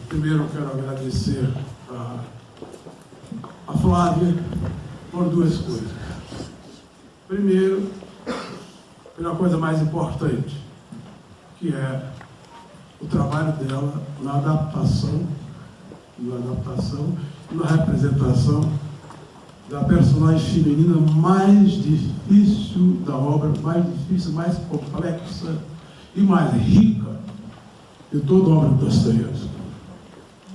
Primeiro eu quero agradecer a Flávia por duas coisas. Primeiro, pela coisa mais importante, que é o trabalho dela na adaptação e na representação da personagem feminina mais difícil da obra, mais difícil, mais complexa e mais rica de toda a obra de Dostoiévski.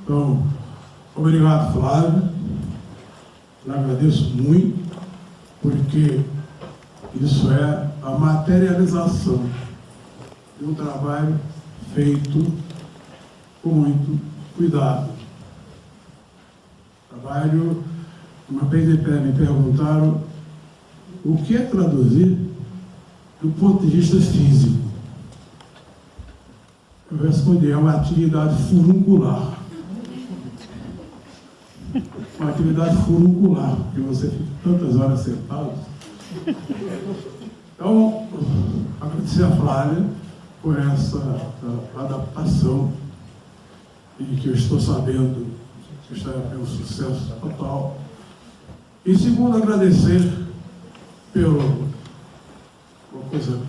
Então, obrigado, Flávia. Eu agradeço muito, porque isso é a materialização de um trabalho feito com muito cuidado. Trabalho, uma vez me perguntaram o que é traduzir do ponto de vista físico. Eu respondi, é uma atividade furuncular. Uma atividade furuncular, porque você fica tantas horas sentado. Então, agradecer a Flávia por essa adaptação, e que eu estou sabendo que está um sucesso total. E segundo, agradecer pela uma coisa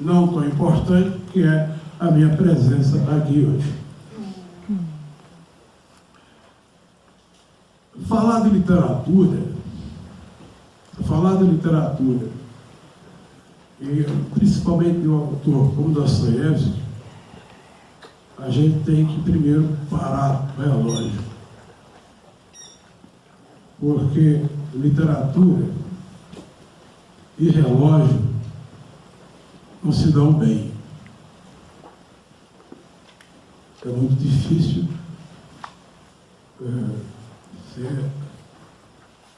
não tão importante, que é a minha presença aqui hoje. Falar de literatura, e principalmente de um autor como Dostoiévski, a gente tem que primeiro parar o relógio. Porque literatura e relógio não se dão bem. É muito difícil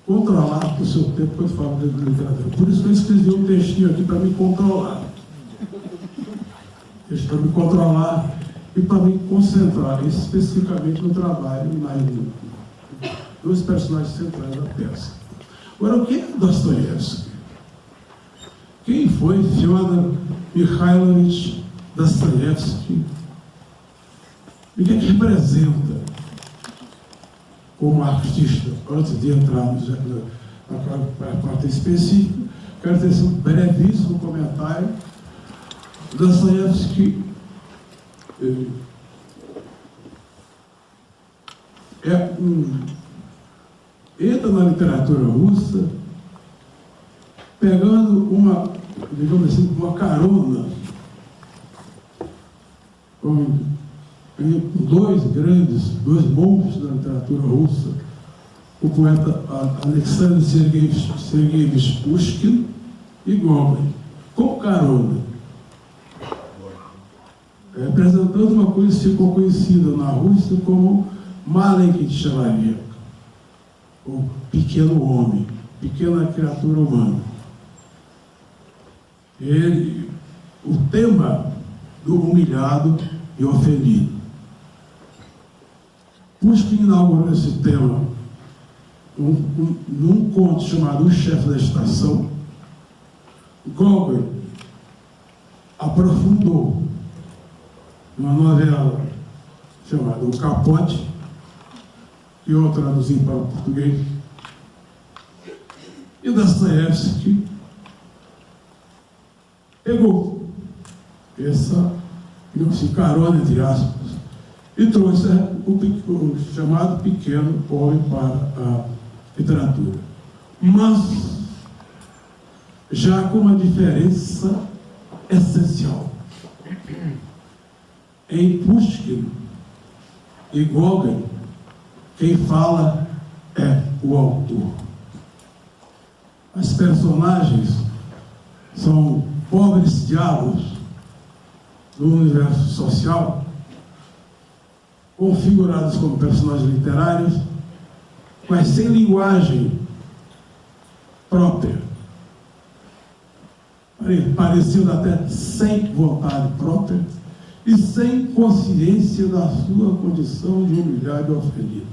controlar o seu tempo quando falo de literatura. Por isso que eu escrevi um textinho aqui para me controlar. Para me controlar e para me concentrar especificamente no trabalho dos personagens centrais da peça. Agora, o que é Dostoiévski? Quem foi Fyodor Mikhailovich Dostoiévski? E o que representa como artista? Antes de entrar na parte específica, quero ter um brevíssimo comentário. Dostoiévski entra na literatura russa pegando digamos assim, uma carona com dois monstros da literatura russa, o poeta Alexander Sergeyevich Pushkin e Gogol, com carona, representando uma coisa que ficou conhecida na Rússia como Маленький человек, o pequeno homem, pequena criatura humana. O tema do humilhado e ofendido. Pushkin inaugurou esse tema num conto chamado O Chefe da Estação. Gogol aprofundou numa novela chamada O Capote, que eu traduzi para o português. E Dostoiévski pegou essa, digamos assim, carona, entre aspas, e trouxe o chamado pequeno homem para a literatura. Mas já com uma diferença essencial. Em Pushkin e Gogol, quem fala é o autor. As personagens são pobres diálogos do universo social, configurados como personagens literários, mas sem linguagem própria, parecendo até sem vontade própria e sem consciência da sua condição de humilhado e ofendido.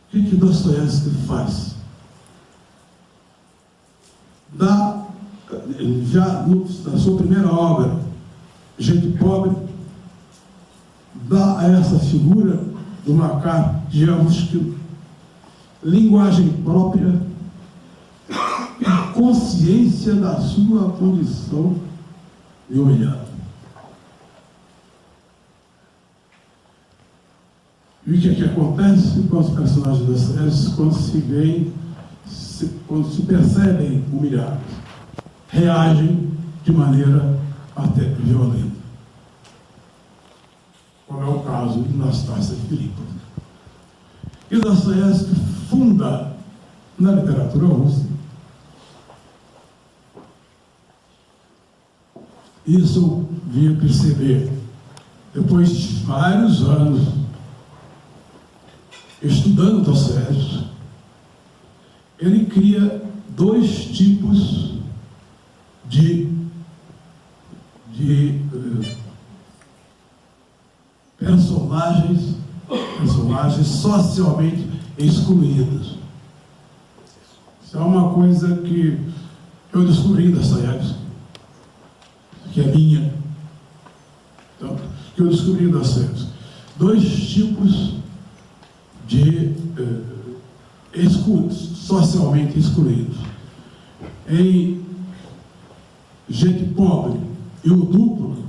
O que Dostoiévski faz? Já na sua primeira obra, Gente Pobre, dá a essa figura do macaco, digamos que, linguagem própria e consciência da sua condição de humilhado. E o que é que acontece com os personagens das séries quando se veem, quando se percebem humilhados? Reagem de maneira até violenta. Como é o caso de Nastácia Filippova. E Dostoiévski funda na literatura russa. Isso eu vim perceber depois de vários anos estudando Dostoiévski. Ele cria dois tipos de personagens socialmente excluídos. Isso é uma coisa que eu descobri em Dostoiévski, que é minha. Então, que eu descobri em Dostoiévski. Dois tipos de socialmente excluídos. Em Gente Pobre e o Duplo,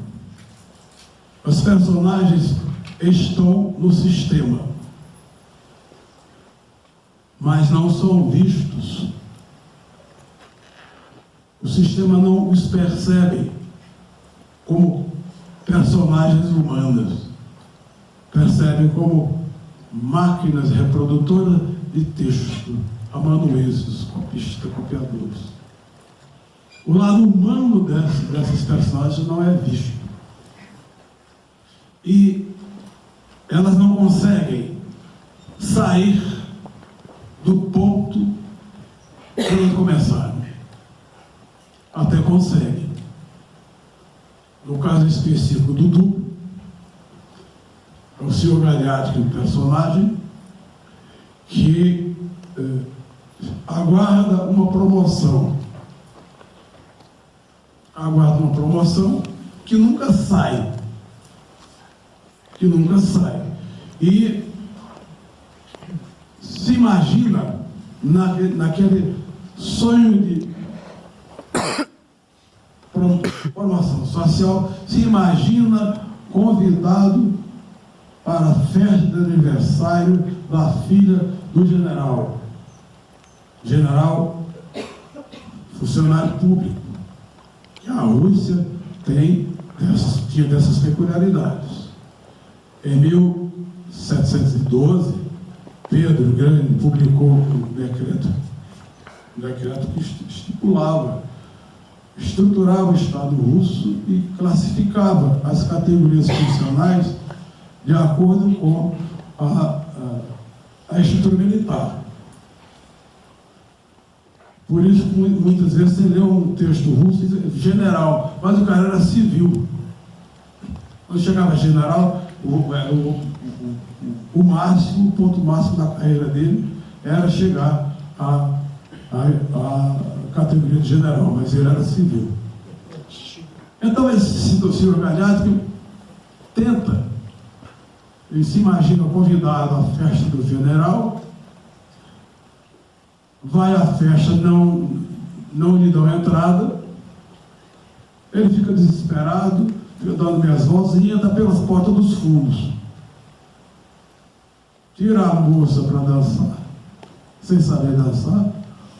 os personagens estão no sistema, mas não são vistos. O sistema não os percebe como personagens humanas, percebe como máquinas reprodutoras de texto, amanuenses, copistas, copiadores. O lado humano desses personagens não é visto. E elas não conseguem sair do ponto que elas começaram. Até conseguem. No caso específico do Duplo, é o Sr. Gagliardi, um personagem que aguarda uma promoção. Aguarda uma promoção que nunca sai. E se imagina naquele sonho de promoção social, se imagina convidado para a festa de aniversário da filha do general. General, funcionário público. E a Rússia tinha dessas peculiaridades. Em 1712, Pedro o Grande publicou um decreto que estruturava o Estado russo e classificava as categorias funcionais de acordo com a estrutura militar. Por isso, muitas vezes, você lê um texto russo e diz general, mas o cara era civil. Quando chegava general, o ponto máximo da carreira dele era chegar à categoria de general, mas ele era civil. Então, esse Sr. Gagliardi tenta, ele se imagina convidado à festa do general, vai à festa, não lhe dão entrada, ele fica desesperado, fica dando minhas voltas e entra pelas portas dos fundos. Tira a moça para dançar, sem saber dançar,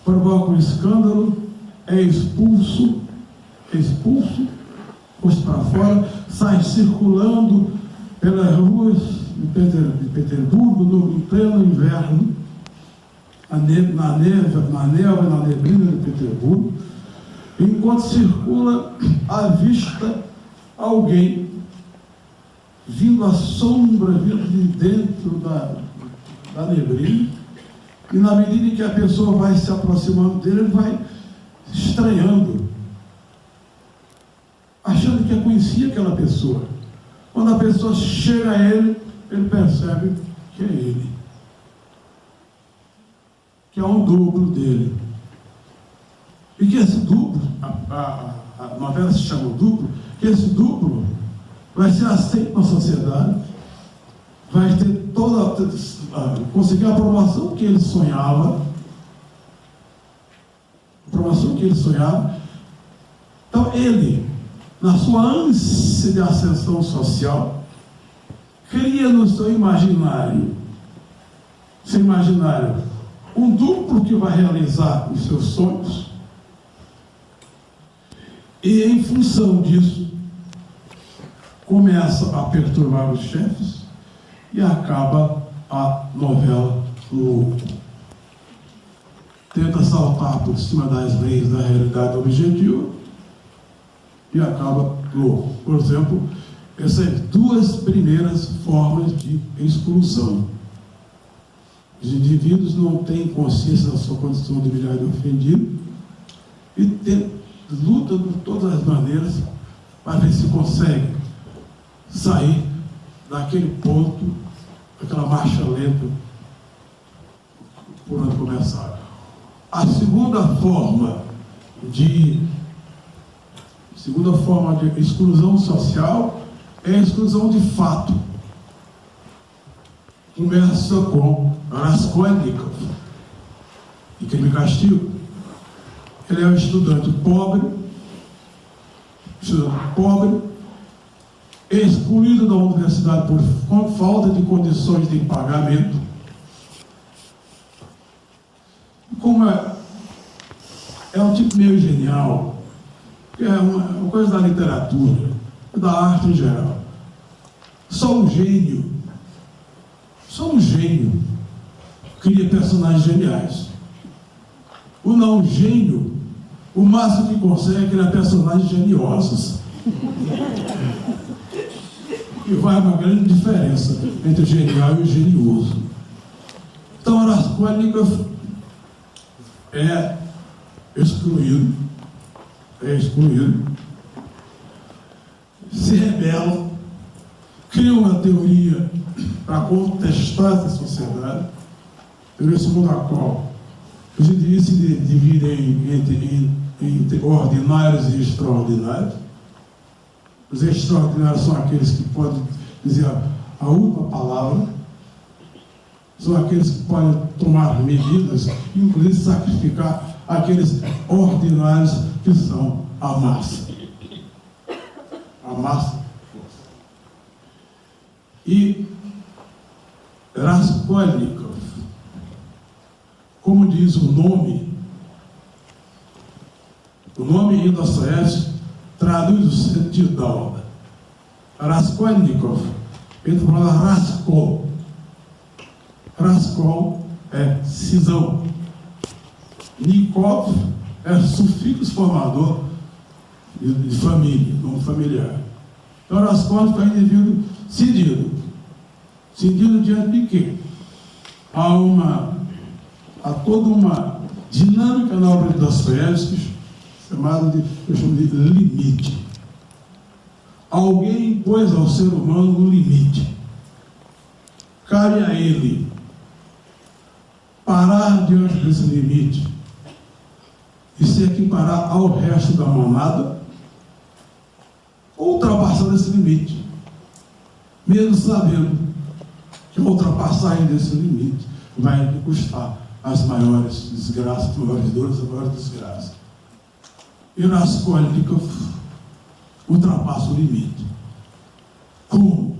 provoca um escândalo, é expulso, posto para fora, sai circulando pelas ruas de Petersburgo em pleno inverno, na névoa e na neblina de Petersburgo. Enquanto circula, avista alguém vindo à sombra, vindo de dentro da neblina, e na medida em que a pessoa vai se aproximando dele, ele vai estranhando, achando que conhecia aquela pessoa. Quando a pessoa chega a ele, ele percebe que é ele, que é um duplo dele. E que esse duplo, a novela se chama Duplo, que esse duplo vai ser aceito na sociedade, vai ter conseguir a aprovação que ele sonhava. Então ele, na sua ânsia de ascensão social, cria no seu imaginário, um duplo que vai realizar os seus sonhos, e em função disso começa a perturbar os chefes e acaba a novela Louco. Tenta saltar por cima das leis da realidade objetiva e acaba louco. Por exemplo, essas duas primeiras formas de exclusão. Os indivíduos não têm consciência da sua condição de humilhado e ofendido e lutam de todas as maneiras para ver se consegue sair daquele ponto, daquela marcha lenta por onde começaram. A segunda forma de exclusão social é a exclusão de fato. Começa com Raskolnikov e Crime e Castigo. Ele é um estudante pobre, excluído da universidade por falta de condições de pagamento. Como é um tipo meio genial, que é uma coisa da literatura, da arte em geral. Só um gênio cria personagens geniais. O não gênio, o máximo que consegue é criar personagens geniosos. E vai uma grande diferença entre o genial e o genioso. Então, Raskolnikov é excluído, se rebela, cria uma teoria para contestar essa sociedade, teoria segundo a qual os indivíduos se dividem entre ordinários e extraordinários. Os extraordinários são aqueles que podem dizer a última palavra, são aqueles que podem tomar medidas, inclusive sacrificar aqueles ordinários que são a massa. A massa. E Raskolnikov, como diz o nome em Dostoiévski traduz o sentido da obra. Raskolnikov, ele fala Raskol. Raskol é cisão. Nikov é sufixo formador de família, nome familiar. Então, Raskolnikov é um indivíduo cindido. Cindido diante de quê? Há toda uma dinâmica na obra de Dostoiévski, eu chamo de limite. Alguém impôs ao ser humano um limite. Cabe a ele parar diante desse limite e se equiparar ao resto da manada ou ultrapassar esse limite, mesmo sabendo que a ultrapassagem desse limite vai lhe custar as maiores desgraças, as maiores dores, as maiores desgraças. E Raskolnikov ultrapassa o limite. Como?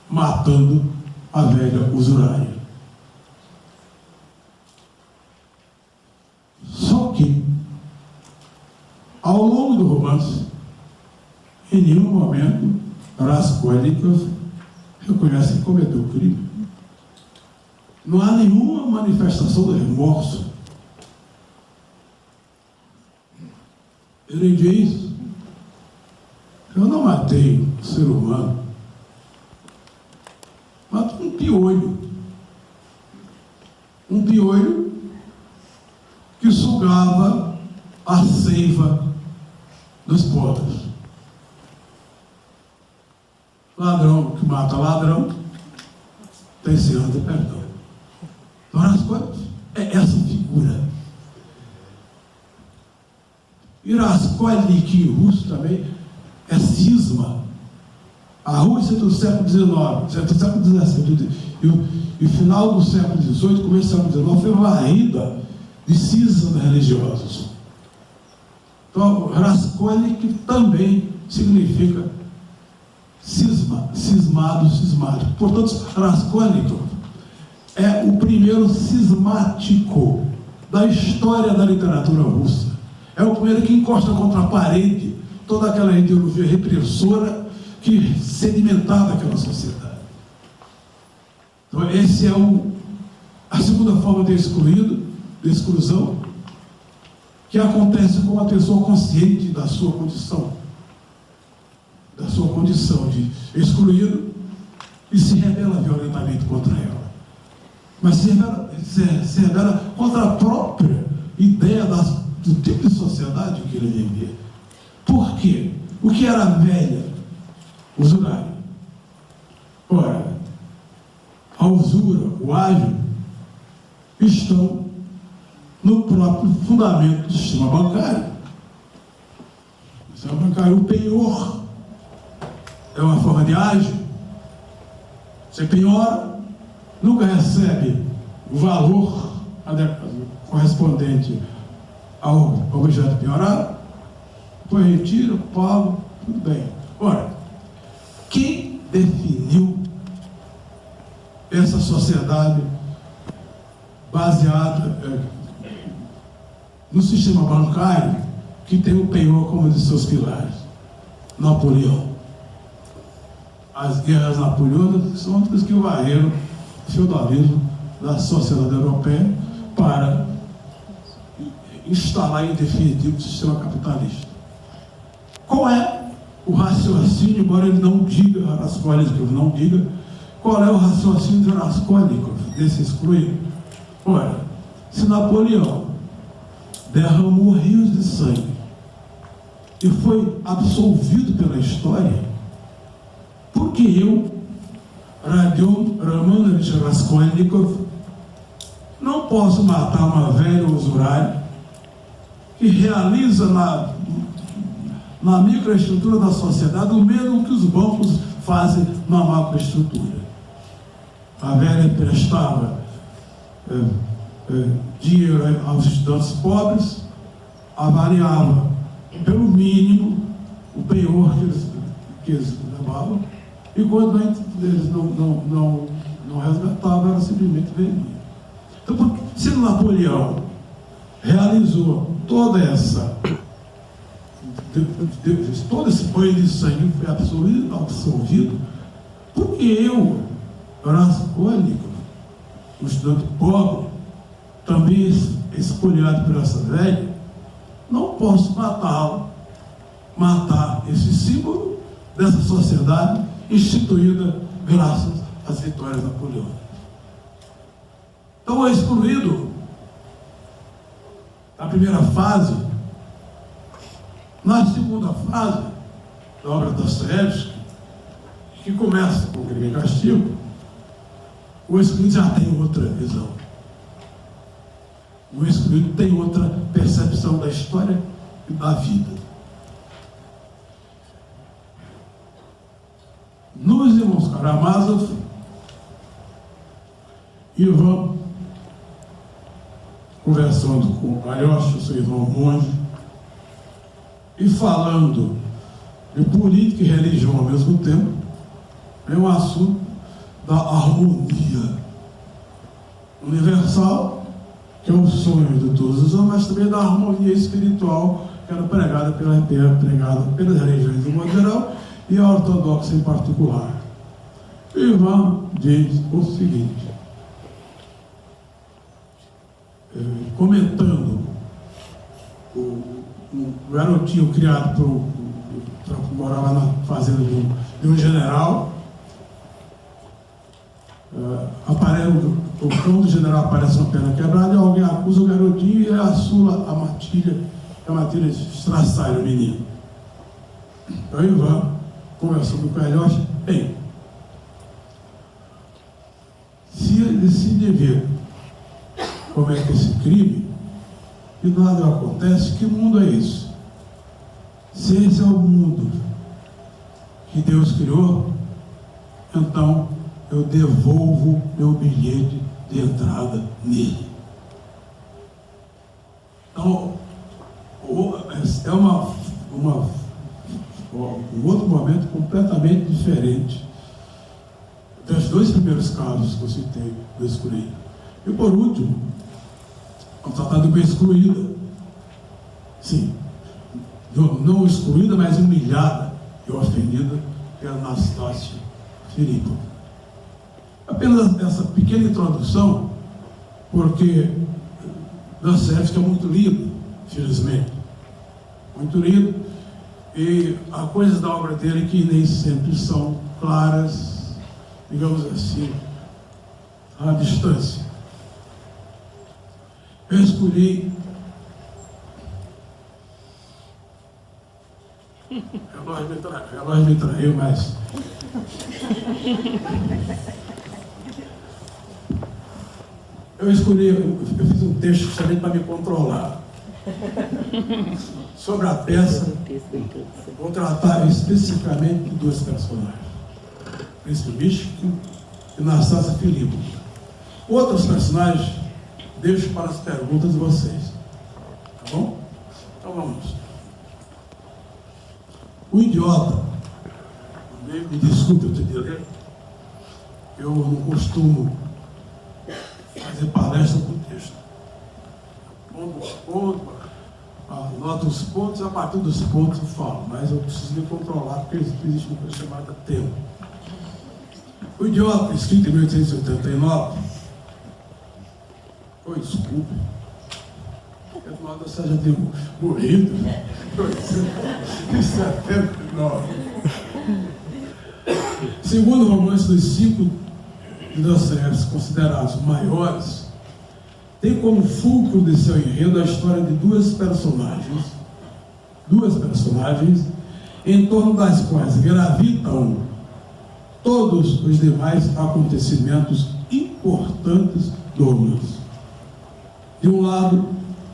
Matando a velha usurária. Só que, ao longo do romance, em nenhum momento, Raskolnikov reconhece que cometeu o crime. Não há nenhuma manifestação de remorso. Ele diz: eu não matei um ser humano, matei um piolho. Um piolho que sugava a seiva dos pobres. Ladrão que mata ladrão tem senhor de perdão. Então, as coisas é essa figura. E Raskolnik em russo também é cisma. A Rússia do século XIX, do século XVII e o final do século XVIII, começo do século XIX, foi varrida de cismas religiosos. Então, Raskolnik também significa cismado. Portanto, Raskolnikov é o primeiro cismático da história da literatura russa. É o primeiro que encosta contra a parede toda aquela ideologia repressora que sedimentava aquela sociedade. Então, essa é a segunda forma de exclusão, que acontece com uma pessoa consciente da sua condição de excluído e se rebela violentamente contra ela. Mas se rebela contra a própria ideia do tipo de sociedade que ele vivia. Por quê? O que era velha? Usurário. Ora, a usura, o ágio, estão no próprio fundamento do sistema bancário. O sistema bancário, o penhor, é uma forma de ágio. Você penhora, nunca recebe o valor correspondente ao objeto penhorado, depois retira, paga, tudo bem. Ora, quem definiu essa sociedade baseada no sistema bancário que tem o penhor como um de seus pilares? Napoleão. As guerras napoleônicas são as que varreram o feudalismo da sociedade europeia para instalar em definitivo o sistema capitalista. Qual é o raciocínio, embora ele não diga, Raskolnikov não diga, qual é o raciocínio de Raskolnikov, desse excluído? Ora, se Napoleão derramou rios de sangue e foi absolvido pela história, por que eu, Radion Romanovich Raskolnikov, não posso matar uma velha usurária que realiza na microestrutura da sociedade o mesmo que os bancos fazem na macroestrutura? A velha emprestava dinheiro aos estudantes pobres, avaliava pelo mínimo o penhor que eles levavam, e quando eles não resgatavam, ela simplesmente vendia. Então, se Napoleão realizou todo esse banho de sangue foi absolvido, porque eu, Raskolnikov, o estudante pobre, também espoliado por essa velha, não posso matar esse símbolo dessa sociedade instituída graças às vitórias napoleônicas. Então, o excluído, na primeira fase, na segunda fase da obra de Dostoiévski, que começa com o Crime e Castigo, o excluído já tem outra visão. O excluído tem outra percepção da história e da vida. Nos irmãos Karamazov, Ivan, conversando com Alyosha, seu irmão monge, e falando de política e religião ao mesmo tempo, é um assunto da harmonia universal, que é o sonho de todos os homens, mas também da harmonia espiritual, que era pregada pelas religiões de modo geral e a ortodoxa em particular. Ivan diz o seguinte, comentando o garotinho criado morava na fazenda de um general, o cão do general aparece uma perna quebrada e alguém acusa o garotinho e ele assula a matilha estraçalha o menino. Então Ivan, conversando com o Alyosha, bem, se ele decide ver como é que esse crime e nada acontece, que mundo é esse? Se esse é o mundo que Deus criou, então eu devolvo meu bilhete de entrada nele. Então, é um outro momento completamente diferente dos dois primeiros casos que eu citei do excluído. E por último, vamos tratar de uma excluída. Sim, não excluída, mas humilhada e ofendida pela Anastácia Filipa. Apenas essa pequena introdução, porque Dostoiévski é muito lido, felizmente. Muito lido, e há coisas da obra dele que nem sempre são claras, digamos assim, à distância. Eu escolhi o relógio me traiu, mas eu fiz um texto justamente para me controlar sobre a peça. Vou tratar especificamente de dois personagens, Príncipe Místico e Anastácia Filipa. Outros personagens deixo para as perguntas de vocês, tá bom? Então vamos. O idiota, me desculpe eu te dizer, eu não costumo fazer palestra com texto. Ponto, anoto os pontos, a partir dos pontos eu falo, mas eu preciso me controlar, porque existe uma coisa chamada tempo. O idiota, escrito em 1889, desculpe, eu já tenho morrido, 1979. Segundo o romance dos 5 de Dostoiévski considerados maiores, tem como fulcro de seu enredo a história de duas personagens, em torno das quais gravitam todos os demais acontecimentos importantes do romance. De um lado,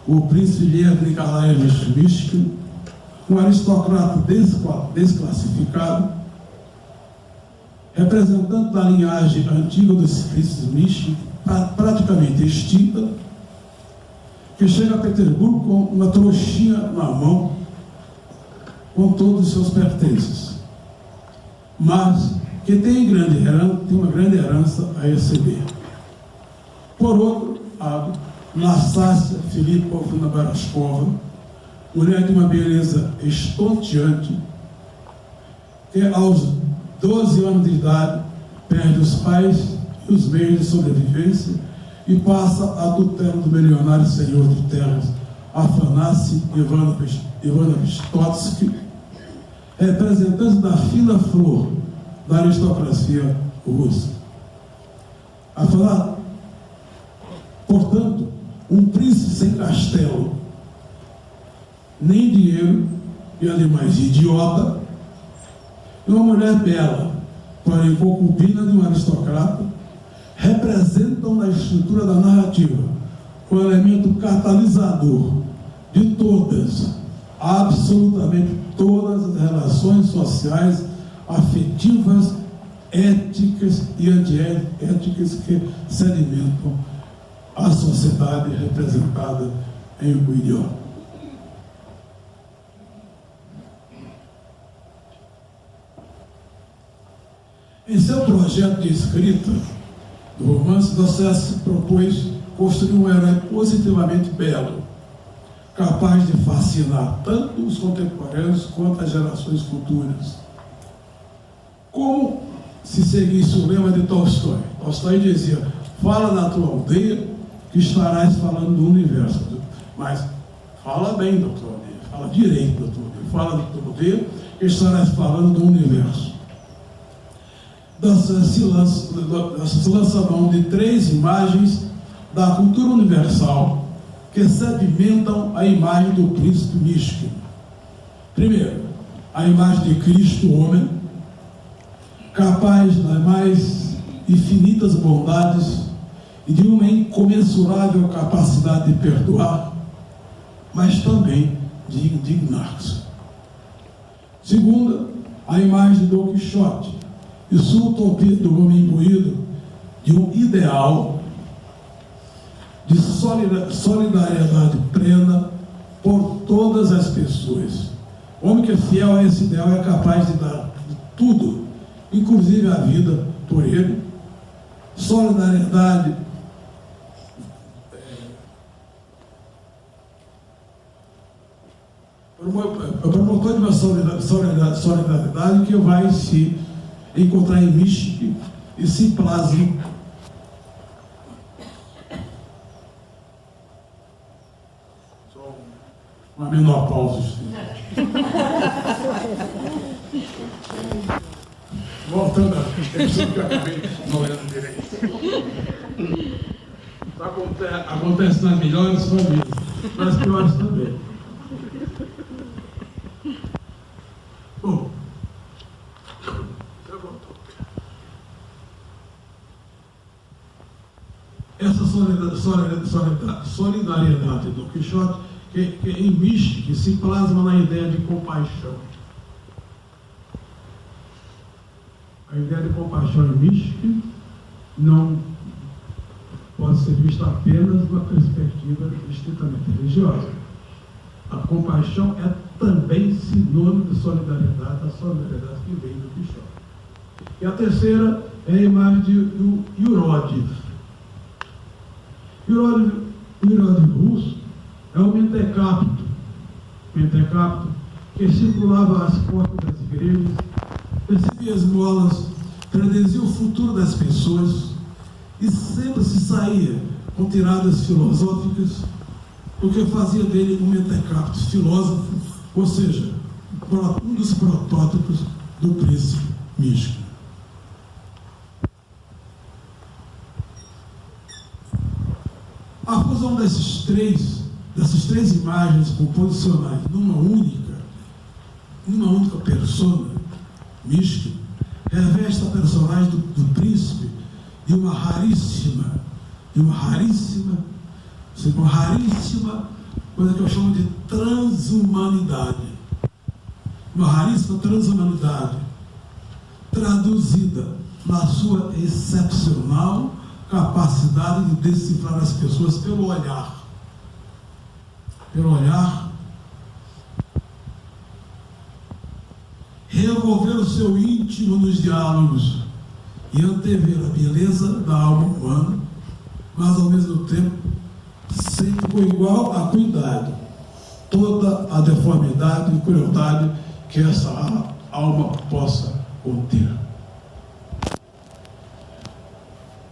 o príncipe Lev Nikolaevich Mishkin, um aristocrata desclassificado, representante da linhagem antiga dos príncipes Mishkin, praticamente extinta, que chega a Petersburgo com uma trouxinha na mão, com todos os seus pertences, mas que tem uma grande herança a receber. Por outro lado, Anastácia Filipovna Baraskova, mulher de uma beleza estonteante, que aos 12 anos de idade perde os pais e os meios de sobrevivência e passa a tutela do milionário senhor de terras Afanassi Ivanovich Totsky, representante da fina flor da aristocracia russa. Portanto, um príncipe sem castelo, nem dinheiro, e ademais idiota, e uma mulher bela, porém concubina de um aristocrata, representam na estrutura da narrativa o elemento catalisador de todas, absolutamente todas as relações sociais, afetivas, éticas e antiéticas que sedimentam a sociedade representada em O Idiota. Em seu projeto de escrita do romance, Dostoiévski propôs construir um herói positivamente belo, capaz de fascinar tanto os contemporâneos quanto as gerações futuras. Como se seguisse o lema de Tolstói. Tolstói dizia: fala na tua aldeia que estarás falando do universo. Mas fala bem da tua aldeia, fala direito da tua aldeia, fala da tua aldeia que estarás falando do universo. Se lança mão de 3 imagens da cultura universal que sedimentam a imagem do príncipe místico. Primeiro, a imagem de Cristo, homem, capaz das mais infinitas bondades e de uma incomensurável capacidade de perdoar, mas também de indignar-se. Segunda, a imagem de Dom Quixote, e sua utopia do homem imbuído de um ideal de solidariedade plena por todas as pessoas. O homem que é fiel a esse ideal é capaz de dar tudo, inclusive a vida, por ele. Solidariedade o promotor de uma solidariedade que vai se encontrar em Michigan e se plasma só uma menopausa. Voltando à questão que eu acabei não lendo direito. Acontece nas melhores famílias, nas piores também. Bom, essa solidariedade do Quixote, que em Michigan se plasma na ideia de compaixão. A ideia de compaixão em Michigan não pode ser vista apenas de uma perspectiva estritamente religiosa. A compaixão é também sinônimo de solidariedade, a solidariedade que vem do Quixote. E a terceira é a imagem de Yurodif. Yurodif russo é o mentecapto, que circulava às portas das igrejas, recebia esmolas, predizia o futuro das pessoas e sempre se saía com tiradas filosóficas, porque fazia dele um mentecapto filósofo, ou seja, um dos protótipos do príncipe místico. A fusão dessas três imagens composicionais numa única persona mística reveste a personagem do príncipe de uma raríssima coisa que eu chamo de transhumanidade. Uma raríssima transhumanidade traduzida na sua excepcional capacidade de decifrar as pessoas pelo olhar, revolver o seu íntimo nos diálogos e antever a beleza da alma humana, mas ao mesmo tempo sempre com igual acuidado toda a deformidade e crueldade que essa alma possa conter.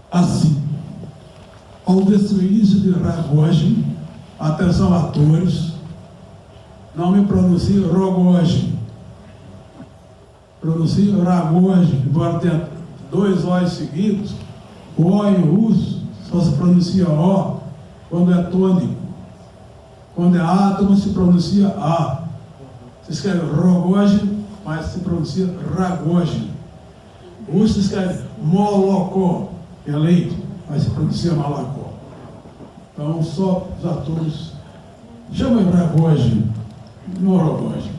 Assim, ao início de Rogojin, atenção atores, não me pronuncie Rogojin, pronuncie Rogojin, embora tenha dois O's seguidos. O O em russo só se pronuncia O quando é tônico. Quando é átomo se pronuncia A. Se escreve Rogojin, mas se pronuncia Ragojin. O russo se escreve Molokó, que é leite, mas se pronuncia Malacó. Então só os atores chamam Ragojin, não Rogojin.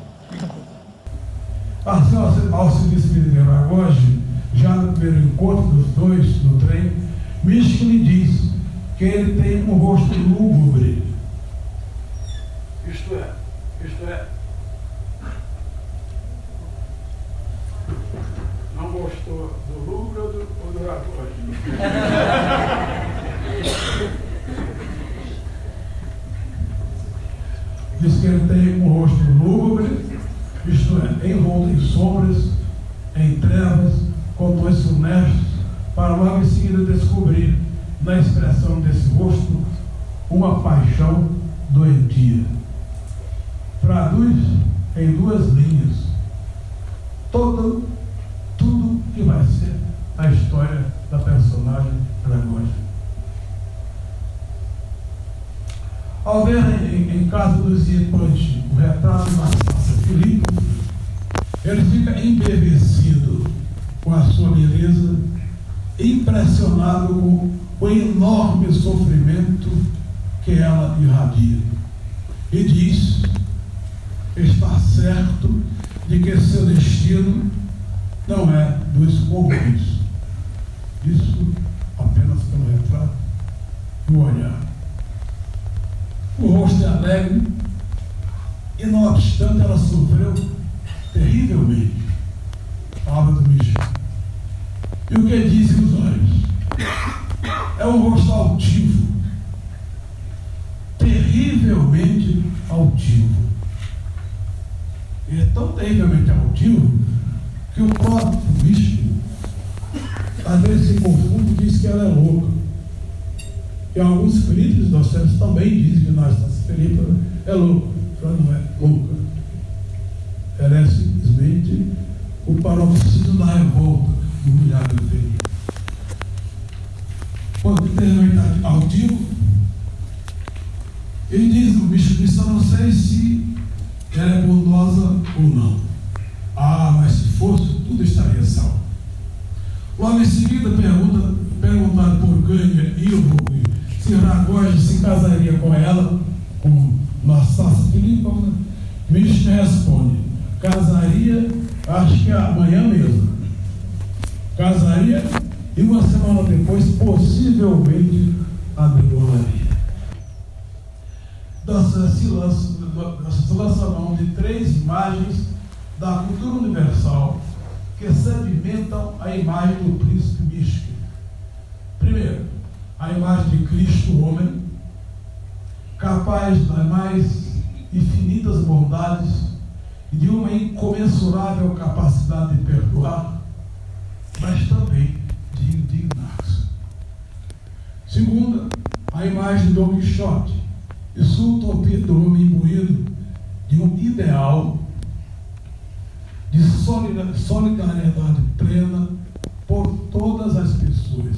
Ao se despedir de Ragojin, já no primeiro encontro dos dois no trem, Místico lhe diz que ele tem um rosto lúgubre. Isto é, não gostou do lúgubre ou do Ragojin? Diz que ele tem um rosto lúgubre, isto é, envolto em sombras, em trevas, com dois funestos, para logo em seguida descobrir na expressão desse rosto uma paixão doentia. Traduz em duas linhas tudo que vai ser a história da personagem Ragojin. Ao ver em casa do Ziepante o retrato da Praça Filipe, ele fica embevecido com a sua beleza, impressionado com o enorme sofrimento que ela irradia. E diz estar certo de que seu destino não é dos cômodos. Isso apenas pelo retrato do olhar. O rosto é alegre e, não obstante, ela sofreu terrivelmente. Palavra do Michel. E o que dizem os olhos? É um rosto altivo, terrivelmente altivo. E é tão terrivelmente altivo que o próprio Michel às vezes se confunde e diz que ela é louca. E alguns críticos nós também dizem que Nastassia Filipa é louca. Ela não é louca. Ela é simplesmente o paroxismo da revolta do humilhado e ferido. Porque terrivelmente altivo, ele diz, o bicho disse, eu não sei se ela é bondosa ou não. Ah, mas se fosse, tudo estaria salvo. Logo em seguida, perguntado por Gânia Ivo se Ragoge se casaria com ela, com Nastassia Filipa, Michel responde, casaria, acho que amanhã mesmo. Casaria e uma semana depois, possivelmente, abandonariam. Se lança a mão de 3 imagens da cultura universal que sedimentam a imagem do príncipe místico. Primeiro, a imagem de Cristo, homem, capaz das mais infinitas bondades e de uma incomensurável capacidade de perdoar, mas também de indignar-se. Segunda, a imagem de Dom Quixote e sua utopia do homem imbuído de um ideal de solidariedade plena por todas as pessoas.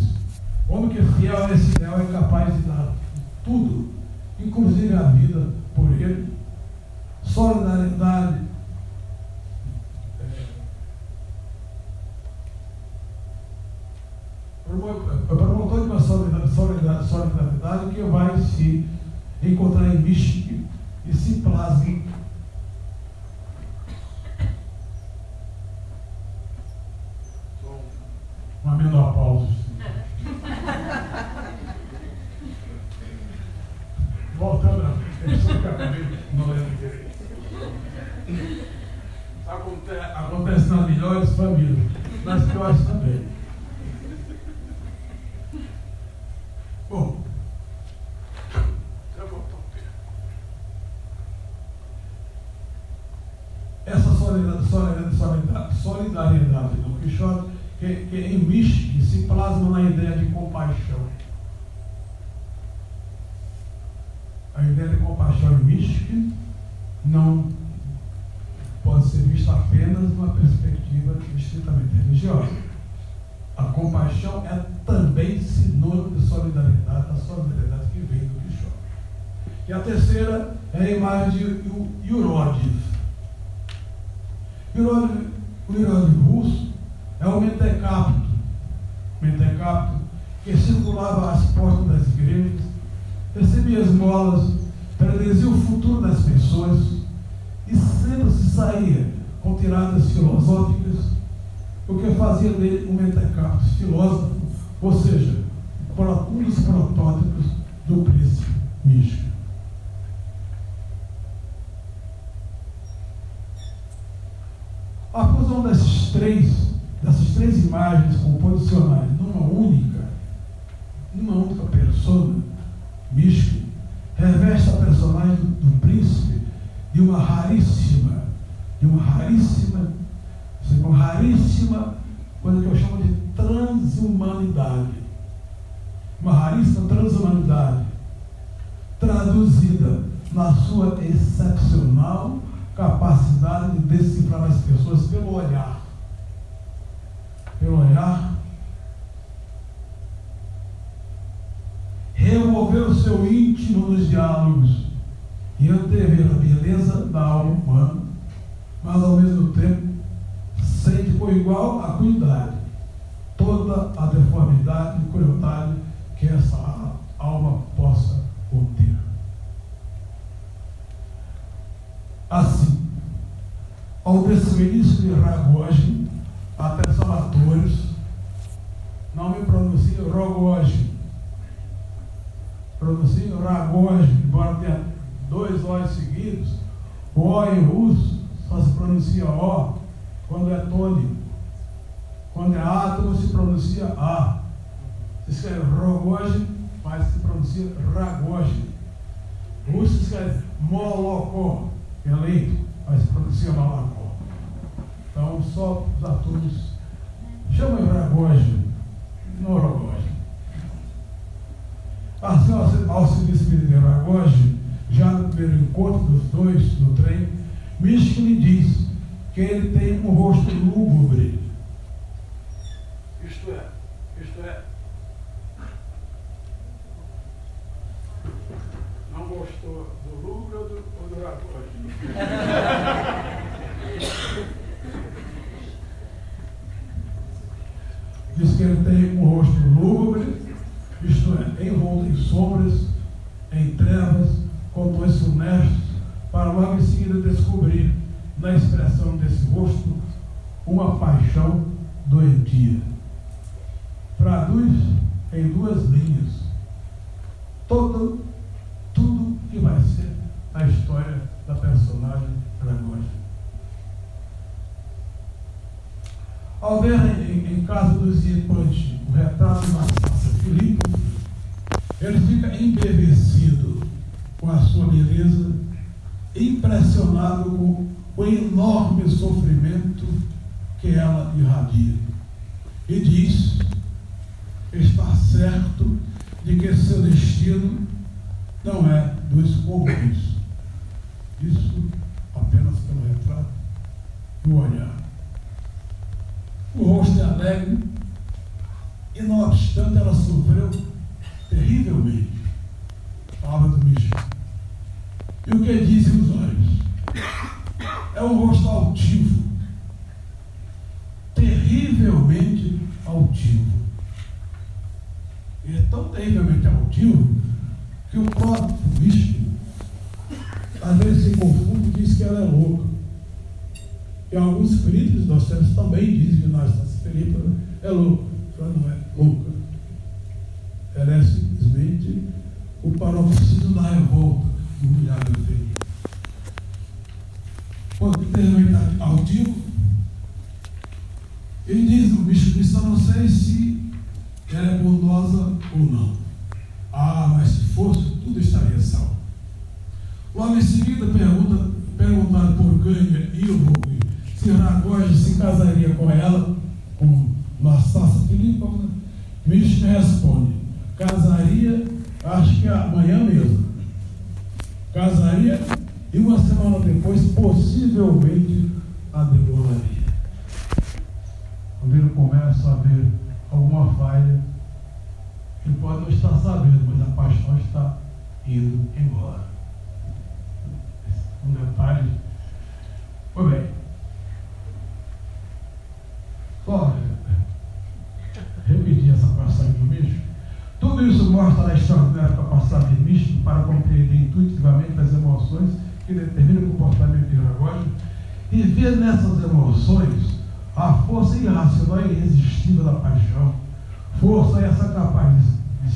O homem que é fiel a esse ideal é capaz de dar tudo, inclusive a vida, por ele. Solidariedade promotor de uma solidariedade que vai se encontrar em Michel e se plasma uma menopausa. Voltando à questão que eu acabei não lendo direito. Acontece nas melhores famílias, nas piores também. Bom, essa solidariedade do Quixote, que em Michel se plasma na ideia de compaixão. A ideia de compaixão em Michel não pode ser vista apenas numa perspectiva estritamente religiosa. A compaixão é também sinônimo de solidariedade, a solidariedade que vem do Quixote. E a terceira é a imagem de Yurodiev. O Yurodiev russo é o mentecapto que circulava às portas das igrejas, recebia esmolas, predizia o futuro das pessoas e sempre se saía com tiradas filosóficas, o que fazia dele um mentecapto filósofo, ou seja, um dos protótipos do príncipe místico. A fusão dessas três imagens composicionais numa única persona mística reveste a personagem do príncipe de uma raríssima, coisa que eu chamo de transhumanidade. Uma raríssima transhumanidade traduzida na sua excepcional capacidade de decifrar as pessoas pelo olhar. Remover o seu íntimo nos diálogos e antever a beleza da alma humana, mas ao mesmo tempo sente com igual acuidade toda a deformidade e crueldade que essa alma possa conter. Assim, ao desfecho de Ragoge, a atenção a todos pronuncia Rogozhin. Pronuncia Rogozhin, embora tenha dois O's seguidos. O O em russo só se pronuncia O quando é tônico. Quando é átomo se pronuncia A. Se escreve Rogozhin, mas se pronuncia Ragozhin. O russo se escreve Molokó, que é leite, mas se pronuncia Molokó. Então, só os atores chamam Ragozhin, não Rogozhin. Assim, ao se despedir de Ragozhin, já no primeiro encontro dos dois no trem, Mishkin lhe diz que ele tem um rosto lúgubre. Isto é, não gostou do lúgubre ou do Ragozhin? Diz que ele tem um rosto lúgubre, isto é, envolto em sombras, em trevas, com tons funestos, para logo em seguida descobrir, na expressão desse rosto, uma paixão doentia. Traduz em duas linhas tudo que vai ser a história da personagem Ragozhin. Ao ver em casa do Zipante o retrato de Nastácia Filipovna, ele fica embevecido com a sua beleza, impressionado com o enorme sofrimento que ela irradia. E diz estar certo de que seu destino não é dos comuns. Isso apenas pelo retrato e o olhar. O rosto é alegre e, não obstante, ela sofreu terrivelmente. Palavra do Mishkin. E o que dizem os olhos? É um rosto altivo, terrivelmente altivo. E é tão terrivelmente altivo que o próprio Mishkin às vezes se confunde e diz que ela é louca. E alguns críticos nós também dizem que Nastácia Filipovna é louca. Ela não é louca. Ela é simplesmente o paroxismo da revolta do humilhado feio. Quando terrivelmente altivo, ele diz, o bicho disse, eu não sei se ela é bondosa ou não. Ah, mas se fosse, tudo estaria salvo. Logo em seguida, perguntado por Gania Ilvog se Ragozhin se casaria com ela, com Nastácia Filipovna, Mishkin responde, casaria, acho que amanhã mesmo. Casaria e uma semana depois, possivelmente, a degonaria. Quando ele começa a ver alguma falha, ele pode não estar sabendo, mas a paixão está indo embora. Um detalhe. Pois bem. Só repetir essa passagem do Mishkin. Tudo isso mostra a extraordinária capacidade de Mishkin para compreender intuitivamente as emoções que determinam o comportamento de Ragozhin e ver nessas emoções a força irracional e irresistível da paixão. Força essa capaz de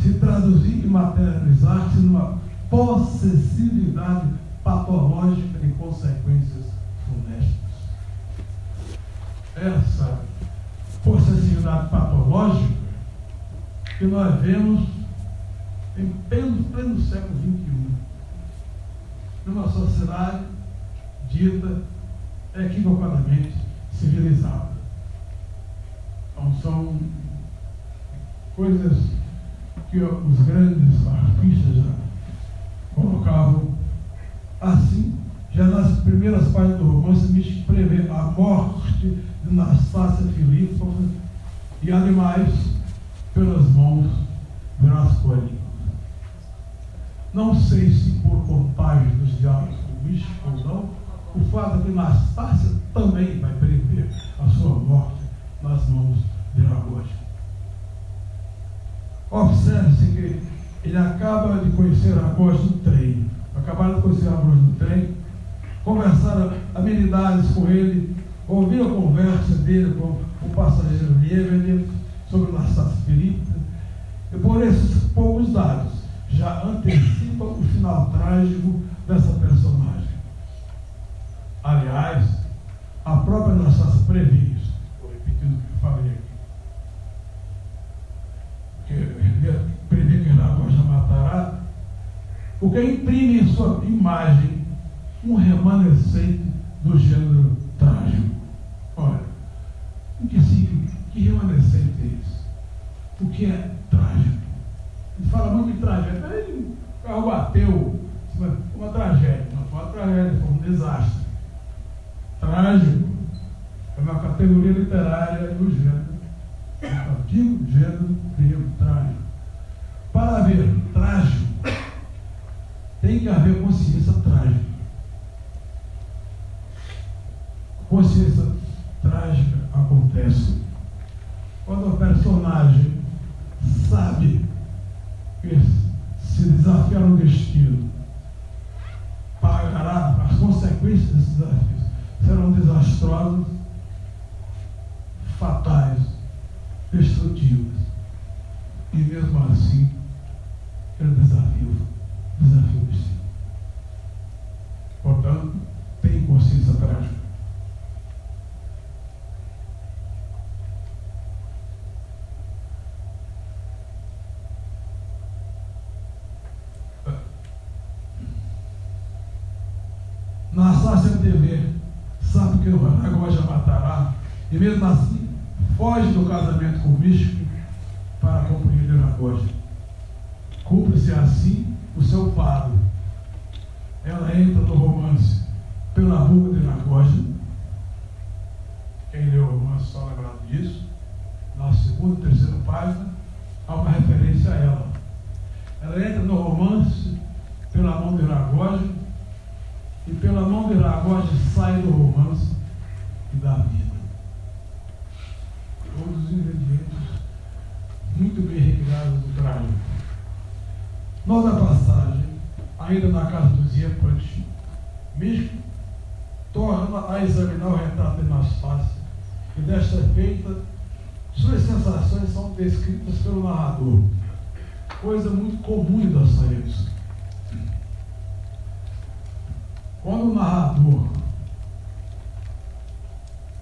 se traduzir e materializar-se numa possessividade patológica de consequências funestas. Essa possessividade patológica que nós vemos em pleno século XXI, numa sociedade dita equivocadamente civilizada. Então, são coisas que os grandes artistas já colocavam assim. Já nas primeiras páginas do romance, Mishkin prevê a morte de Nastácia Filipovna e animais pelas mãos de Raskolnikov. Não sei se por contágio dos diálogos do Mishkin ou não, o fato é que Nastácia também vai prever a sua morte nas mãos de Ragozhin. Observe-se que ele acaba de conhecer Ragozhin no trem. Acabaram de conhecer Ragozhin no trem, conversaram amenidades com ele, ouviram a conversa dele com o passageiro Lebedev sobre porque imprime em sua imagem um remanescente do gênero trágico. Olha, que remanescente é isso? O que é trágico? Ele fala muito de tragédia. O carro bateu, uma tragédia. Não foi uma tragédia, foi um desastre. Trágico é uma categoria literária do gênero. Antigo gênero grego, trágico. Para haver trágico, tem que haver consciência trágica. Consciência trágica acontece quando o personagem sabe que se desafiar no destino, pagará as consequências desses desafios, serão desastrosas, fatais, destrutivas. E mesmo assim, ele desafia o destino. Portanto, tem consciência trágica. Nassar sem dever, sabe que o Ragoja matará, e mesmo assim foge do casamento com o Místico para compreender o Ragoja. Cumpre-se assim o seu fado. Ela entra no romance pela boca de Ragoja. Quem leu o romance só lembrado disso. Na segunda e terceira página há uma referência a ela. Ela entra no romance pela mão de Ragoja, e pela mão de Ragoja sai do romance e da vida. Todos os ingredientes muito bem regrados do trágico. Nota passagem, ainda na casa do Ziepante, Místico torna a examinar o retrato de Anastácia, e desta feita, suas sensações são descritas pelo narrador, coisa muito comum em Dostoiévski. Quando o narrador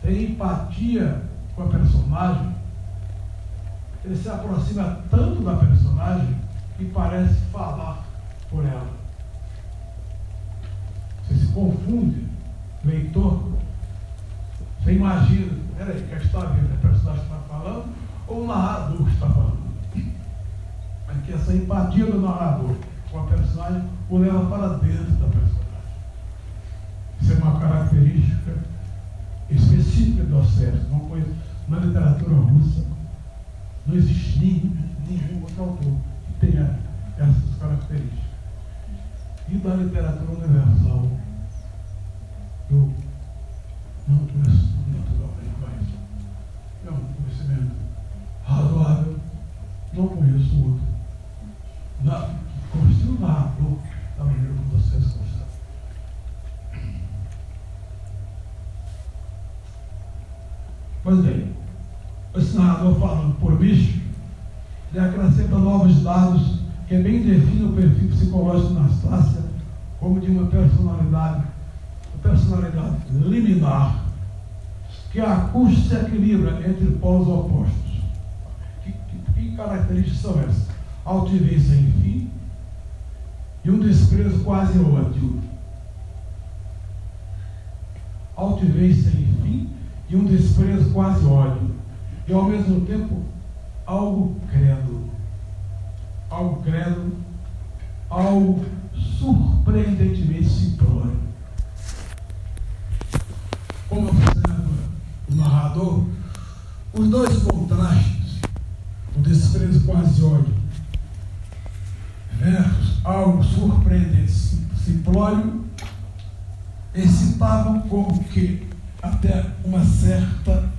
tem empatia com a personagem, ele se aproxima tanto da personagem que parece falar por ela. Você se confunde, leitor. Você imagina, peraí, quem está vendo? A personagem está falando ou o narrador está falando? Mas que essa empatia do narrador com a personagem o leva para dentro da personagem. Isso é uma característica específica do Dostoiévski. Na literatura russa não existe nenhum outro autor que tenha essas características. E da literatura universal, eu não conheço naturalmente, mas é um conhecimento razoável, não conheço outro. Conheci o narrador da maneira como vocês gostam. Pois bem, esse narrador falando por Místico, ele acrescenta novos dados que bem definem o perfil psicológico de Anastácia como de uma personalidade liminar, que acusa e se equilibra entre polos opostos. Que características são essas? Altivez sem fim e um desprezo quase ódio. Altivez sem fim e um desprezo quase ódio. E ao mesmo tempo, algo crédulo, algo surpreendentemente simplório. Como observa o narrador, os dois contrastes, o desprezo quase ódio versus algo surpreendente simplório, excitavam como que até uma certa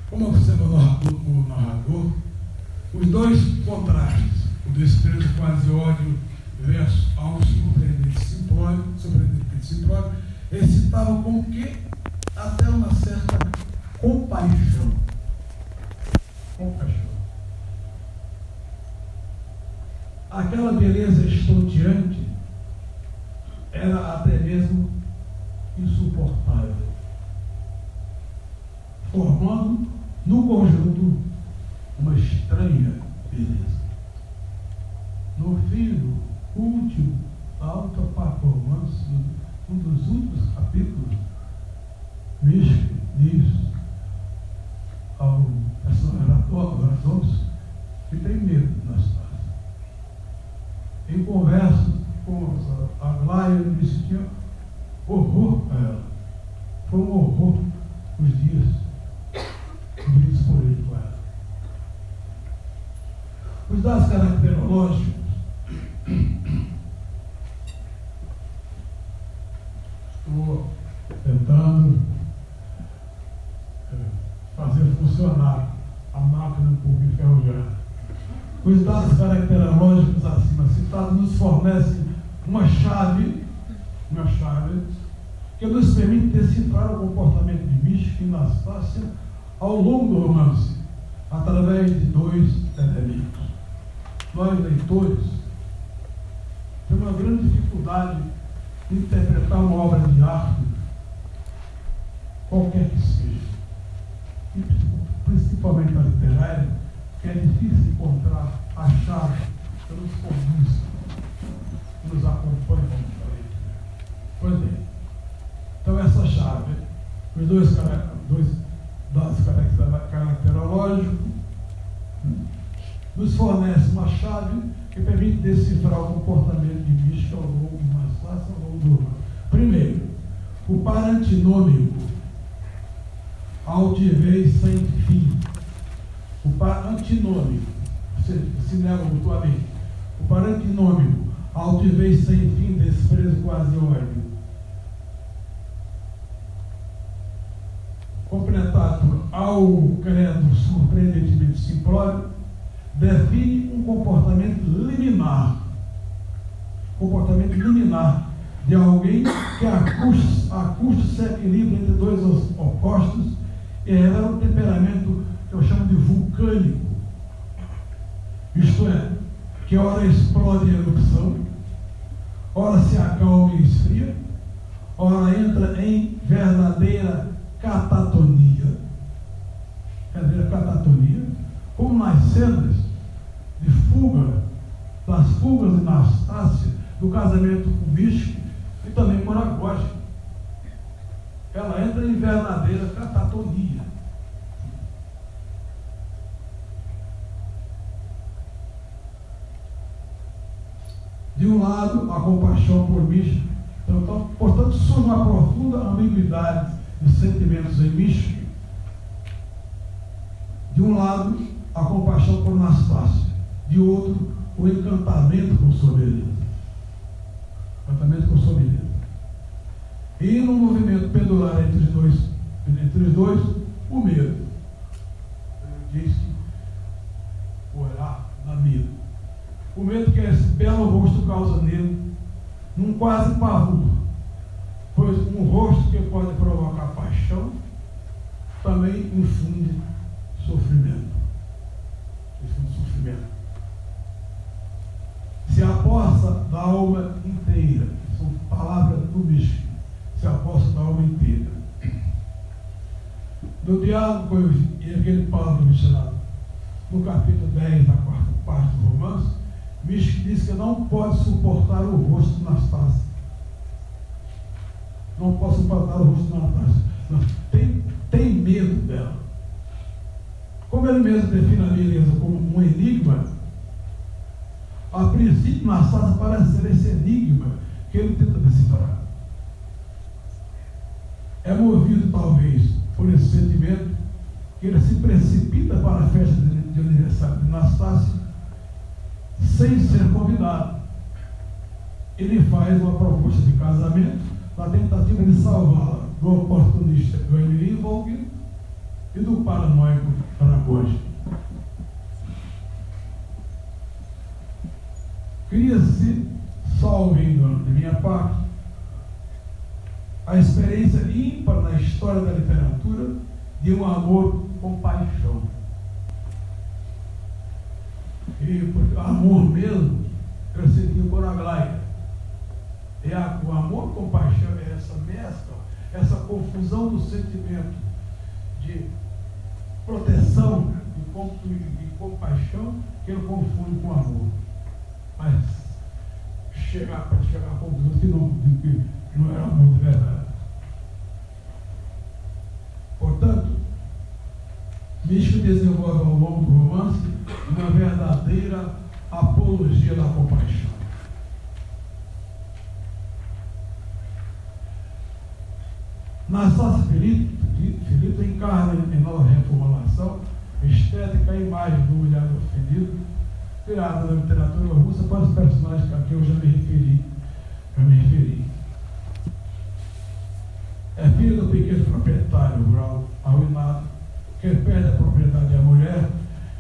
como observa o narrador, os dois contrastes, o desprezo quase ódio versus algo surpreendente simplório, excitavam com que até uma certa compaixão. Aquela beleza estonteante era até mesmo insuportável, formando no conjunto uma estranha beleza. No fim do último alta performance, um dos últimos capítulos, Mischke diz ao personagem Adonis que tem medo de Nastácia. Em conversa com a Aglaia, ele disse que tinha horror a ela. Foi um horror os dias vividos por ele com ela. Os dados caracterológicos estou tentando fazer funcionar a máquina um pouco enferrujada. Os dados caracterológicos acima citados nos fornecem uma chave que nos permite decifrar o comportamento de Mischke e Nastácia ao longo do romance, através de dois elementos. Nós, leitores, temos uma grande dificuldade de interpretar uma obra de arte, qualquer que seja, e principalmente a literária, que é difícil encontrar a chave que nos conduz, que nos acompanha como falei. Pois bem, então essa chave, os dois dados caracterológicos, nos fornece uma chave que permite decifrar o comportamento de Mischke ao longo de Nastácia ao longo do romance. Primeiro, o par antinômico, altivez sem fim. O par antinômico, se nega mutuamente. O par antinômico, altivez sem fim, desprezo, quase ódio. Completado por ao credo surpreendentemente simplório, define um comportamento liminar de alguém que a custo se equilibra entre dois opostos e revela um temperamento que eu chamo de vulcânico, isto é, que ora explode em erupção, ora se acalma e esfria, ora entra em verdadeira catatonia, como nas cenas de fuga, das fugas de Nastácia, do casamento com Mischke e também com Aragoge. Ela entra em verdadeira catatonia. De um lado, a compaixão por Mischke, então, portanto, surge uma profunda ambiguidade de sentimentos em Mischke. De um lado, a compaixão por Nastácia, de outro, o encantamento com sua beleza. E no movimento pendular entre os dois, o medo. Ele diz que olhar na mira. O medo que esse belo rosto causa nele, num quase pavor, pois um rosto que pode provocar paixão também infunde sofrimento. Se aposta da alma inteira, são palavras do Mischke, se aposta da alma inteira. No diálogo com aquele Paulo missionário, no capítulo 10 da quarta parte do romance, Mischke diz que não pode suportar o rosto de Nastácia. Não pode suportar o rosto de Nastácia. Tem medo dela. Como ele mesmo define a beleza como um enigma, a princípio Nastácia parece ser esse enigma que ele tenta decifrar. É movido talvez por esse sentimento que ele se precipita para a festa de aniversário de Nastácia sem ser convidado. Ele faz uma proposta de casamento na tentativa de salvá-la do oportunista Emily envolvido e do paranoico Aragoge. Cria-se, salvo engano de minha parte, a experiência ímpar na história da literatura de um amor com paixão. E porque amor mesmo, eu senti por Aglaia. O amor confusão do sentimento de proteção e compaixão que ele confunde com amor. Mas chegar à conclusão que não era amor de verdade. Portanto, Místico desenvolve ao longo do romance uma verdadeira apologia da compaixão. Nastácio Filipe encarna em Nova Reformulação estética a imagem do humilhado ofendido, criada na literatura russa para os personagens a que eu já me referi. É filho do pequeno proprietário rural arruinado, que perde a propriedade da mulher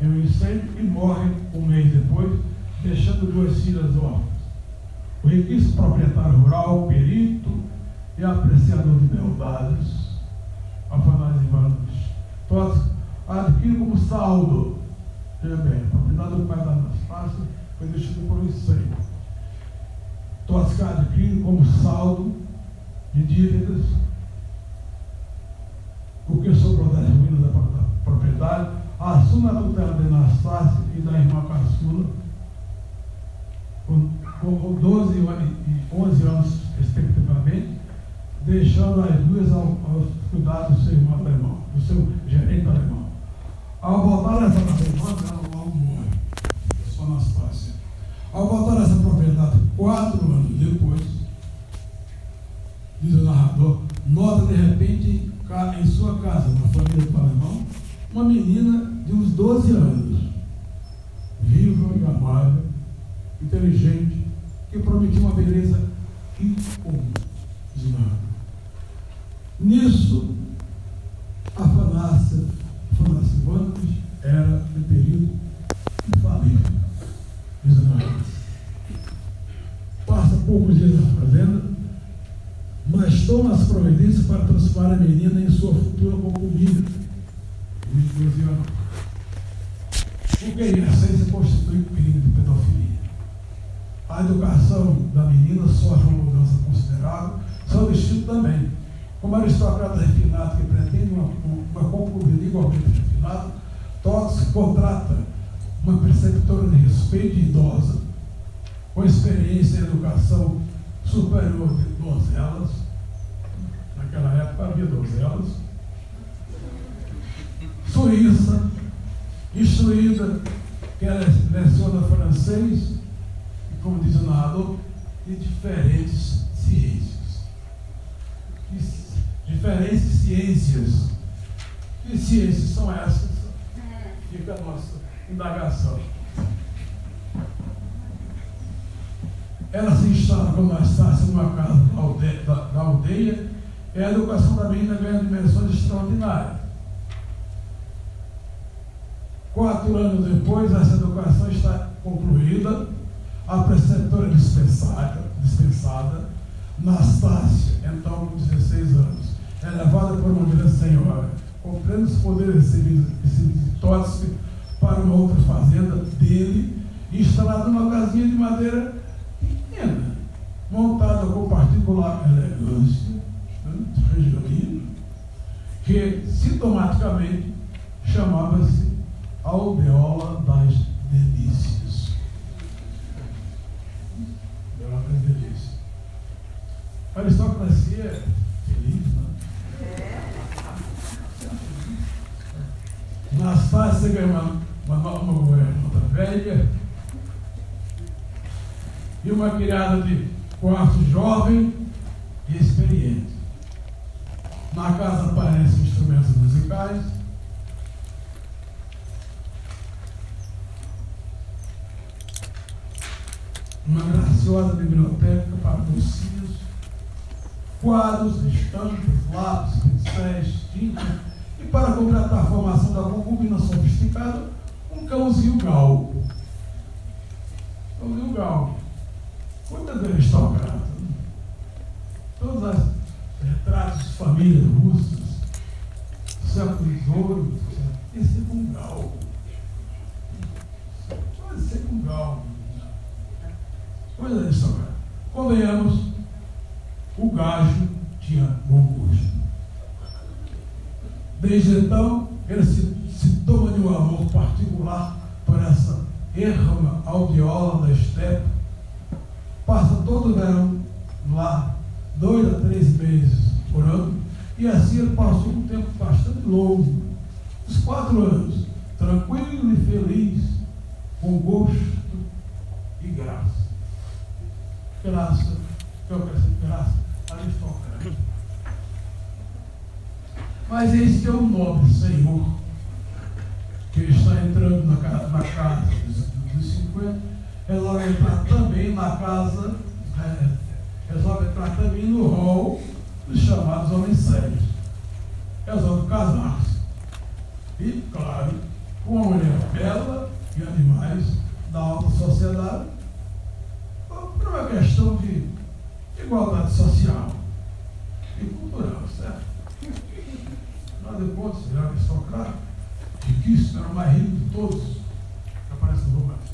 em um incêndio e morre um mês depois, deixando 2 filhas órfãs. O riquíssimo proprietário rural, perito e apreciador de beldades, Afanásio Ivanovich Totsky, adquire como saldo, veja bem, a propriedade do pai da Anastácia foi destruída por um incêndio. Totsky adquire como saldo de dívidas o que sobrou das ruínas da propriedade, assume a tutela de Anastácia e da irmã caçula, com 12 e 11 anos, respectivamente, deixando as duas aos cuidados do seu irmão alemão, do seu gerente alemão. Ao voltar a essa propriedade, ela logo morre, sua Anastácia. Ao voltar a essa propriedade 4 anos depois, diz o narrador, nota de repente em sua casa, na família do alemão, uma menina de uns 12 anos, viva e amável, inteligente, que prometia uma beleza incomum. Nisso, Afanásio Ivanovich era de período infalível. Passa poucos dias na fazenda, mas toma as providências para transformar a menina em sua futura concubina, de 12 anos. Porque em essência constitui crime de pedofilia. A educação da menina sofre uma mudança considerável, seu destino também. Como aristocrata refinado que pretende uma concubina igualmente refinada, Totsky contrata uma preceptora de respeito idosa, com experiência em educação superior de donzelas. Naquela época havia donzelas. Suíça, instruída, que ela leciona francês, e como diz o narrador, de diferentes ciências. Diferentes ciências. Que ciências são essas? Fica a nossa indagação. Ela se instala como Anastácia numa casa da aldeia, e a educação da menina ganha dimensões extraordinárias. 4 anos depois, essa educação está concluída, a preceptora dispensada, Anastácia, então com 16 anos, é levada por uma grande senhora, com plenos poderes recebidos de Totsky para uma outra fazenda dele, instalada numa casinha de madeira pequena, montada com particular elegância, regionina, que sintomaticamente chamava-se a aldeola das delícias. Aldeola das delícias. A aristocracia é feliz, né? Anastácia ganhou uma governanta velha e uma criada de quarto jovem e experiente. Na casa aparecem instrumentos musicais, uma graciosa biblioteca para mocinhos, quadros, estampas, lápis, pincéis, tinta, e para completar a formação da concubina sofisticada, um cãozinho galgo. Cãozinho galgo. Muitas aristocratas, né? Todos os retratos de famílias russas, século XVIII, esse é um galgo. Pode ser um galgo. Pois é, aristocrata. Convenhamos, o gajo tinha bom gosto. Desde então, ele se toma de um amor particular por essa erma aldeola da estepe, passa todo o verão lá, 2 a 3 meses por ano, e assim ele passou um tempo bastante longo, uns 4 anos, tranquilo e feliz, com gosto e graça. Graça, que eu quero dizer graça, aristocrática. Mas eis que é um nobre senhor que está entrando na casa dos 50, resolve entrar também na casa, resolve entrar também no rol dos chamados homens sérios. Resolve casar-se. E, claro, com uma mulher bela e animais da alta sociedade, por uma questão de igualdade social e cultural, certo? Afinal de contas, ele era aristocrata, riquíssimo, era o mais rico de todos, que aparece no romance.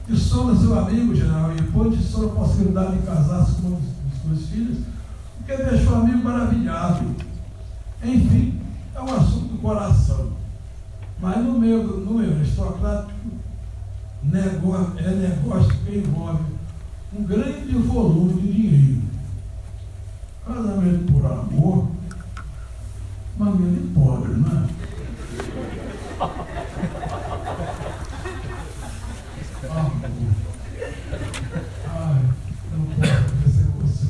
E sonda seu amigo, general Hipólito, sobre a possibilidade de casar-se com um dos suas filhas, o que deixou o amigo maravilhado. Enfim, é um assunto do coração. Mas no meio aristocrático, é negócio que envolve um grande volume de dinheiro. Casamento por amor, mangueira de pobre, não é? Ai, eu não posso agradecer você.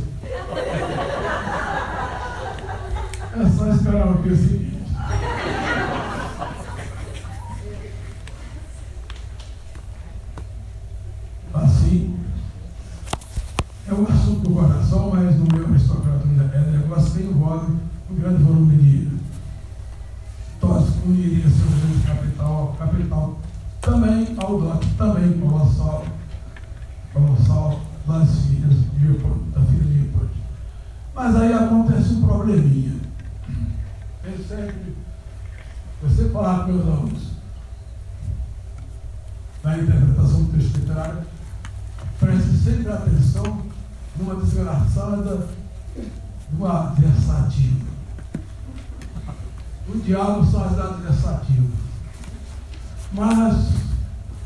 É só esperar o que é o seguinte. Assim, é um assunto do coração, mas no meu aristocrata é negócio que envolve um grande volume de dinheiro. Todos uniria seu grande capital também ao dote, também colossal das filhas da filha de Hipólito. Mas aí acontece um probleminha. Você falar com meus alunos na interpretação do texto literário, preste sempre atenção numa desgraçada, numa adversativa. O diabo só é adversativo. Mas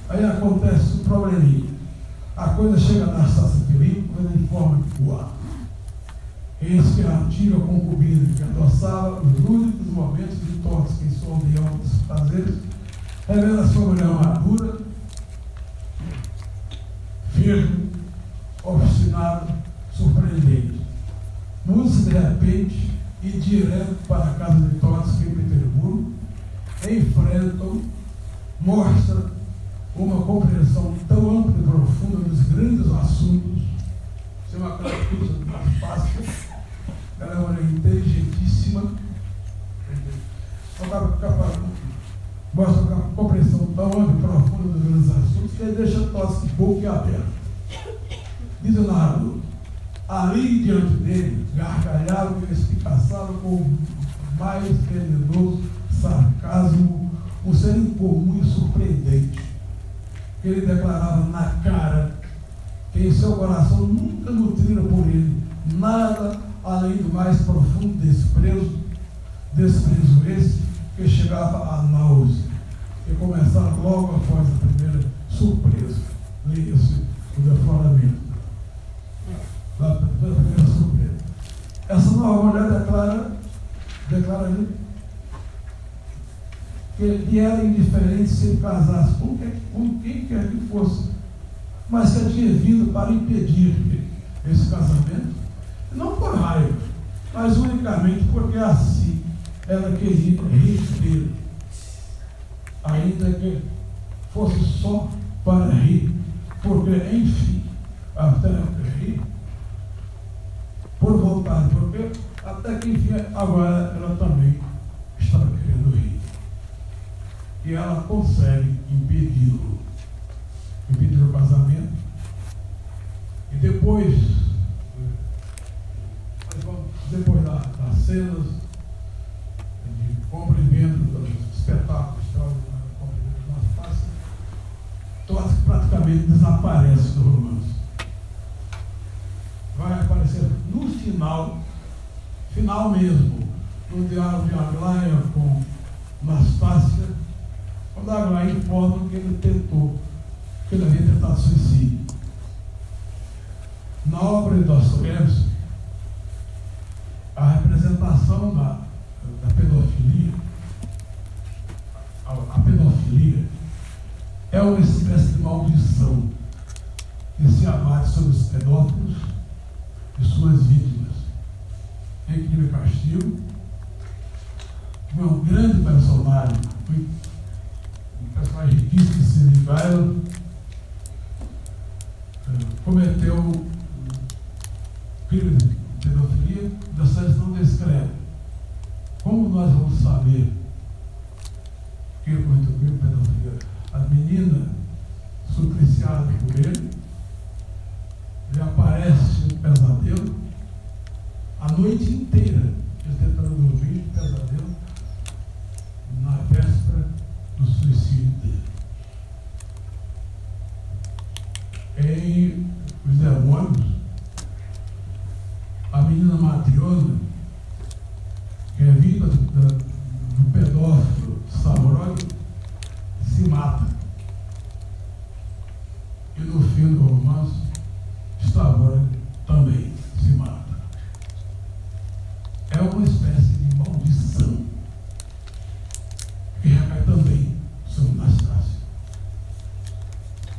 aí acontece um probleminha. A coisa chega na Sassa Felipe, coisa em forma de coar. Eis que a antiga concubina que adoçava os únicos momentos de toques em sua união dos prazeres, revela sua mulher madura, firme, obstinada, surpreendente. Muda-se de repente e direto para a casa de Totsky em Petersburgo, enfrentam, mostra uma compreensão tão ampla e profunda dos grandes assuntos. Isso é uma característica mais fácil. Ela é uma mulher inteligentíssima, mostra uma compreensão tão ampla e profunda dos grandes assuntos que deixa Totsky boquiaberto. Diz o narrador: ali diante dele, gargalhava e espicaçava com o mais venenoso sarcasmo, um ser incomum e surpreendente, que ele declarava na cara que em seu coração nunca nutrira por ele nada além do mais profundo desprezo esse que chegava à náusea, que começava logo após a primeira surpresa. Leia-se o defloramento. Da primeira surpresa. Essa nova mulher declara que lhe era indiferente se ele casasse com quem quer que fosse, mas que tinha vindo para impedir esse casamento, não por raiva, mas unicamente porque assim ela queria rir dele, ainda que fosse só para rir, porque enfim, até rir por vontade, porque até que enfim agora ela também estava querendo rir. E ela consegue impedir o casamento. E depois das cenas de cumprimento dos espetáculos, cumprimento das faces, Totsky praticamente desaparece do romance. Vai aparecer no final mesmo, no diálogo de Aglaia com Anastácia, quando Aglaia informa que ele havia tentado suicídio. Na obra de Dostoiévski, a representação da pedofilia, a pedofilia é uma espécie de maldição que se abate sobre os pedófilos e suas vítimas. Em Crime e Castigo, é um grande personagem, um personagem riquíssimo, Sidney Geiler, cometeu crime de pedofilia. Dostoiévski não descreve. Como nós vamos saber que ele cometeu crime de pedofilia? A menina supliciada por ele aparece no pesadelo a noite inteira, ele tentando dormir, pesadelo, na véspera do suicídio dele. Em Os Demônios, a menina Matriona, que é vinda do pedófilo Stavrogy, se mata. E no fim do romance, Stavrogy também se mata. É uma espécie de maldição que recai também sobre Anastácia.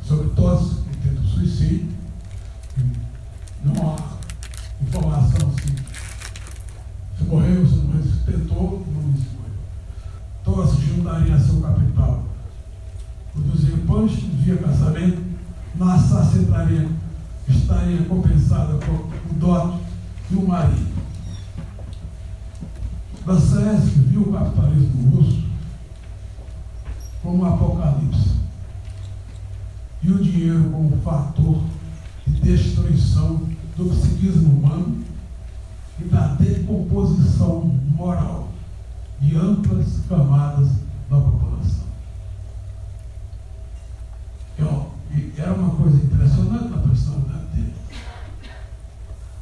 Sobre todos que tentam suicídio, não há informação se morreu, se não morreu, se tentou, não se morreu. Todos juntariam a seu capital. Produziam pães via casamento, Anastácia estaria compensada por o dote e o marido. Dostoiévski viu o capitalismo russo como um apocalipse e o dinheiro como um fator de destruição do psiquismo humano e da decomposição moral de amplas camadas da população. E era uma coisa impressionante na personalidade dele.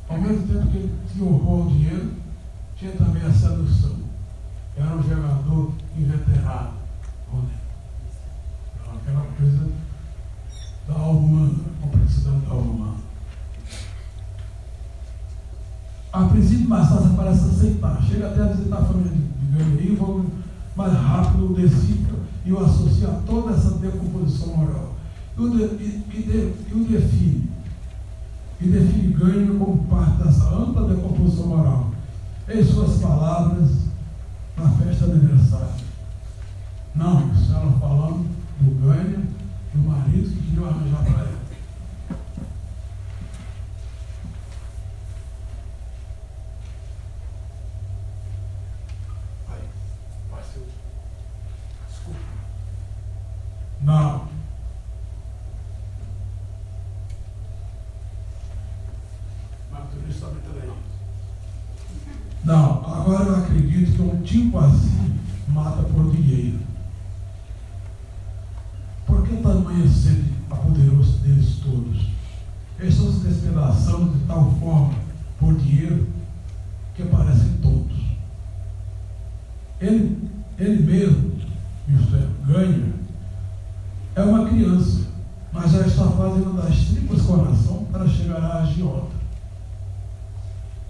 Ao mesmo tempo que ele tinha horror ao dinheiro, tinha também a sedução. Era um jogador inveterado. Aquela coisa da alma humana, a complexidade da alma humana. A princípio, Anastácia parece aceitar. Chega até a visitar a família de Gandhi, mas rápido o decifra e o associa a toda essa decomposição moral. E o define Gandhi como parte dessa ampla decomposição moral. Em suas palavras, na festa de aniversário. Não, isso ela falando do Gandhi, do marido que queria arranjar para ela. Desculpa. Não. Não, agora eu acredito que um tipo assim mata por dinheiro. Por que tamanha sede apoderou-se deles todos? Eles estão se despedaçando de tal forma por dinheiro que parecem tontos. Ele mesmo, isto é, Gandhi, é uma criança, mas já está fazendo das tripas coração para chegar à agiota.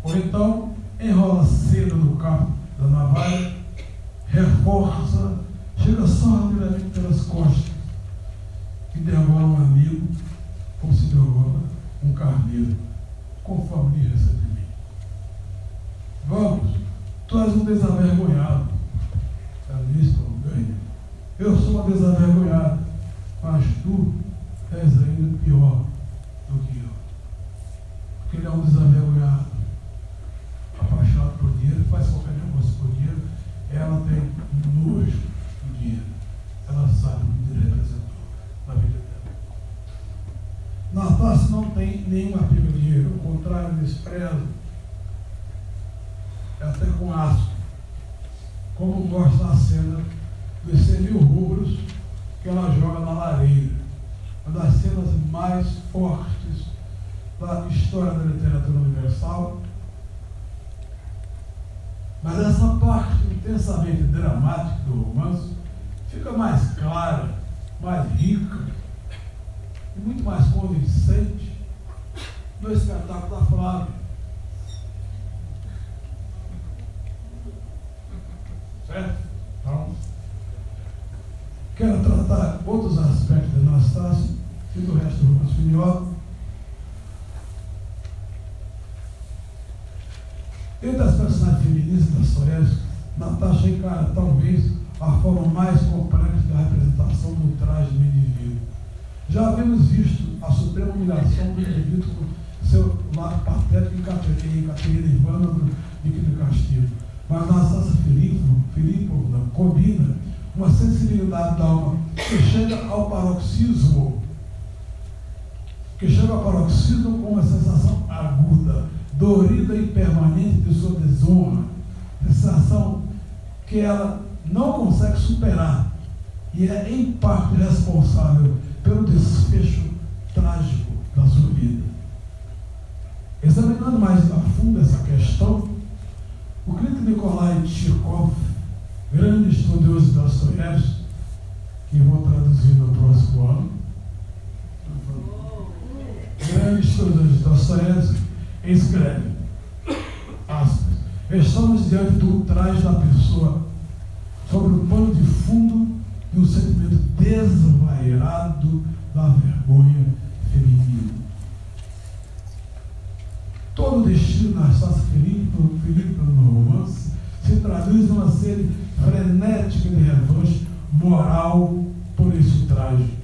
Ou então, enrola cedo no cabo da navalha, reforça, chega só rapidamente pelas costas e devora um amigo como se devora um carneiro, conforme lhe recebi de mim. Vamos, tu és um desavergonhado. Ela disse para o Gandhi: eu sou uma desavergonhada, mas tu és ainda pior do que eu. Porque ele é um desavergonhado, apaixonado por dinheiro, faz qualquer negócio por dinheiro. Ela tem nojo do dinheiro. Ela sabe o que ele representou na vida dela. Anastácia não tem nenhum apego ao dinheiro, ao contrário, despreza, é até com asco, como mostra a cena dos 100.000 rublos que ela joga na lareira. Uma das cenas mais fortes da história da literatura universal. Mas essa parte intensamente dramática do romance fica mais clara, mais rica e muito mais convincente no espetáculo da Flávia. Certo? Então, quero tratar outros aspectos de Anastácio e do resto do romance Finiota. Entre as personagens femininas da Dostoiévski, Natasha encara talvez a forma mais complexa da representação do traje do indivíduo. Já havíamos visto a suprema humilhação do indivíduo com seu lado patético em Caterina Ivanovna de Crime e Castigo. Mas Nastassia Filipovna combina uma sensibilidade da alma que chega ao paroxismo com uma sensação aguda, dorida e permanente de sua desonra, sensação que ela não consegue superar e é em parte responsável pelo desfecho trágico da sua vida. Examinando mais a fundo essa questão, o crítico Nikolai Tchikov, grande estudioso de Dostoiévski, que vou traduzir no próximo ano, grande estudioso de Dostoiévski, escreve, aspas, estamos diante do traje da pessoa sobre o pano de fundo de um sentimento desvairado da vergonha feminina. Todo o destino da Nastassia Filipovna no romance se traduz numa sede frenética de revanche moral por esse traje,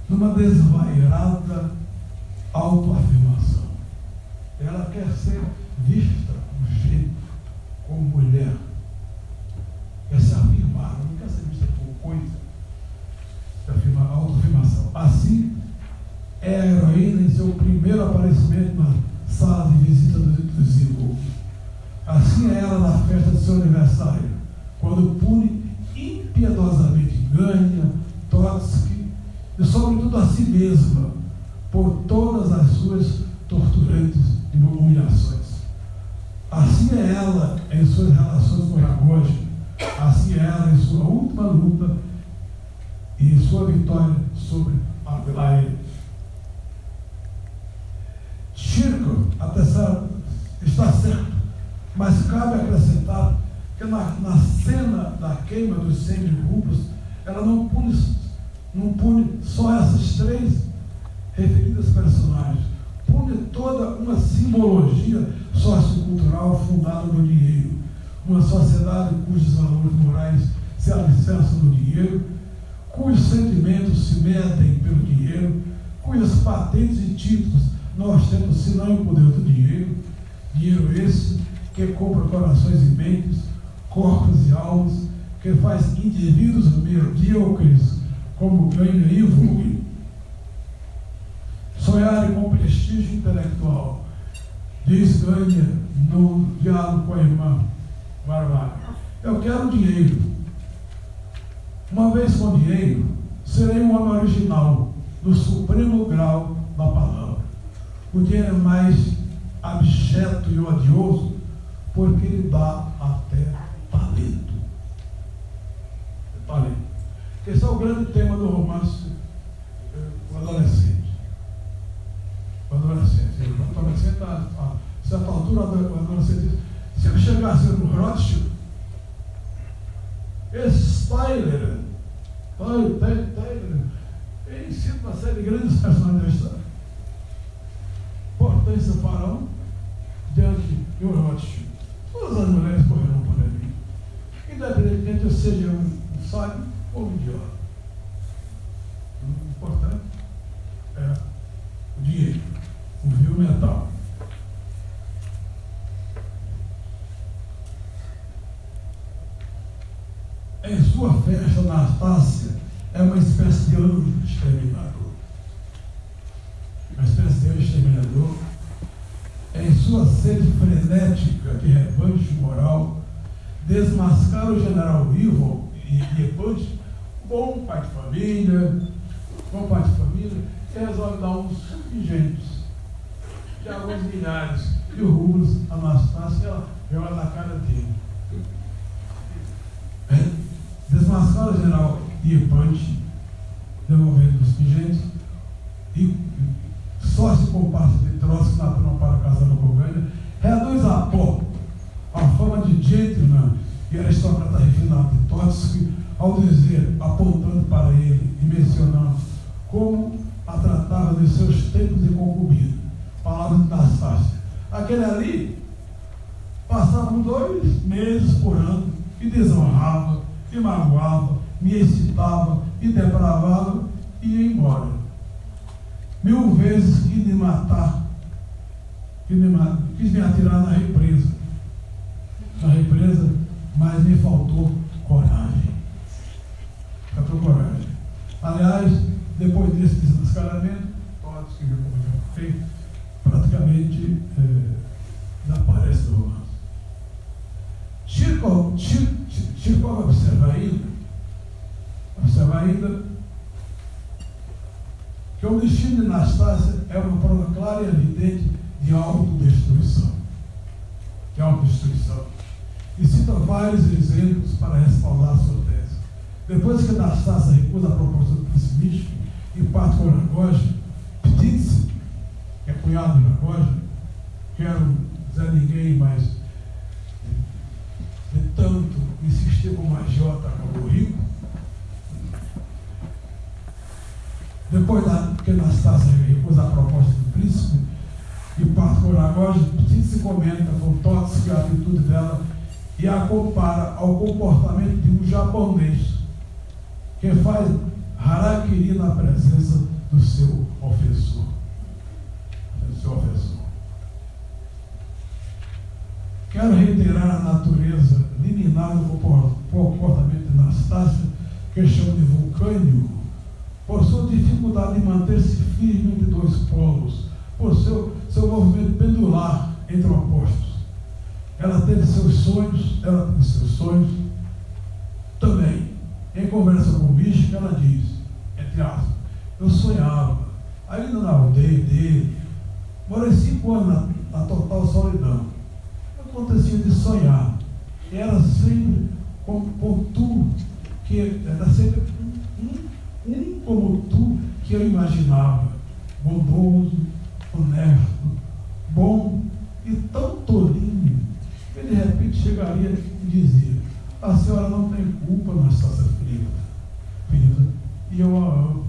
numa desvairada autoafirmação. Ela quer ser vista do jeito, como mulher. Quer se afirmar, não quer ser vista por coisa. Autoafirmação. Assim, é a heroína em seu primeiro aparecimento na sala de visita dos Igor. Assim é ela na festa de seu aniversário, quando pune impiedosamente Gania, Trotsky e sobretudo a si mesma por todas as suas torturantes humilhações. Assim é ela em suas relações com Ragozhin, assim é ela em sua última luta e em sua vitória sobre Aglaia. Tchikov está certo, mas cabe acrescentar que na cena da queima dos 100 rublos, ela não pune só essas três referidas personagens, pune toda uma simbologia sociocultural fundada no dinheiro, uma sociedade cujos valores morais se alicerçam no dinheiro, cujos sentimentos se medem pelo dinheiro, cujas patentes e títulos não ostentam senão o poder do dinheiro, dinheiro esse que compra corações e mentes, corpos e almas, que faz indivíduos medíocres como Gania e Vogue sonharem com prestígio intelectual. Diz Gania no diálogo com a irmã Varvara: eu quero dinheiro. Uma vez com dinheiro, serei um homem original, do supremo grau da palavra. O dinheiro é mais abjeto e odioso porque ele dá até talento. Talento. Esse é o grande tema do romance o adolescente. O adolescente, a certa altura, o adolescente diz: se eu chegasse no Rothschild, esse Tyler, ele ensina uma série de grandes personagens da história. Portanto, esse faraó diante de um Rothschild. Todas as mulheres correrão por ele, independentemente de eu seja um sábio ou um idiota. O importante é o dinheiro, o vil metal. Em sua festa, Nastassia é uma espécie de anjo exterminador. Uma espécie de anjo exterminador. Em sua sede frenética de revanche moral, desmascara o general Ivo e depois, bom pai de família, que resolve dar uns contingentes de alguns milhares de rublos a Nastassia. Ela viola na cara dele. Desmascara o general Ierpante, devolvendo os pingentes, e sócio comparsa de Trotsky na trama para a Casa da Colônia, reduz a pó a fama de gentleman e aristocrata refinado de Trotsky, ao dizer, apontando para ele e mencionando como a tratava nos seus tempos de concubina. Palavras de Nastácia. Aquele ali passava 2 meses por ano e desonrava, e magoava, me excitava e depravava e ia embora. 1000 vezes quis me matar, quis me atirar na represa, mas me faltou coragem. Aliás, depois desse desmascaramento, todos que feito, praticamente desaparece do romance. Chirkov observa ainda que o destino de Nastácia é uma prova clara e evidente de autodestruição. E cita vários exemplos para respaldar sua tese. Depois que Nastácia recusa a proposta do príncipe místico e parte com Ragozin, Ptitsin, que é cunhado de Ragozin, quero dizer a ninguém, mas de tanto insistir como agiota acabou rico. Depois que Nastácia recusa a proposta do príncipe e parte com Ragozin, Ptitsin comenta com Trotsky a atitude dela e a compara ao comportamento de um japonês que faz harakiri na presença do seu ofensor. Quero reiterar a natureza liminar do comportamento de Nastácia, que chama de vulcânico, por sua dificuldade de manter-se firme entre 2 polos, por seu movimento pendular entre opostos. Ela teve seus sonhos também. Em conversa com o bicho, ela diz, entre aspas, eu sonhava, ainda na aldeia dele, morei 5 anos na total solidão. Acontecia de sonhar. Era sempre como tu, que era sempre um como tu que eu imaginava, bondoso, honesto, bom e tão tolinho, que de repente chegaria e dizia, a senhora não tem culpa, Nastácia filha, e eu a amo.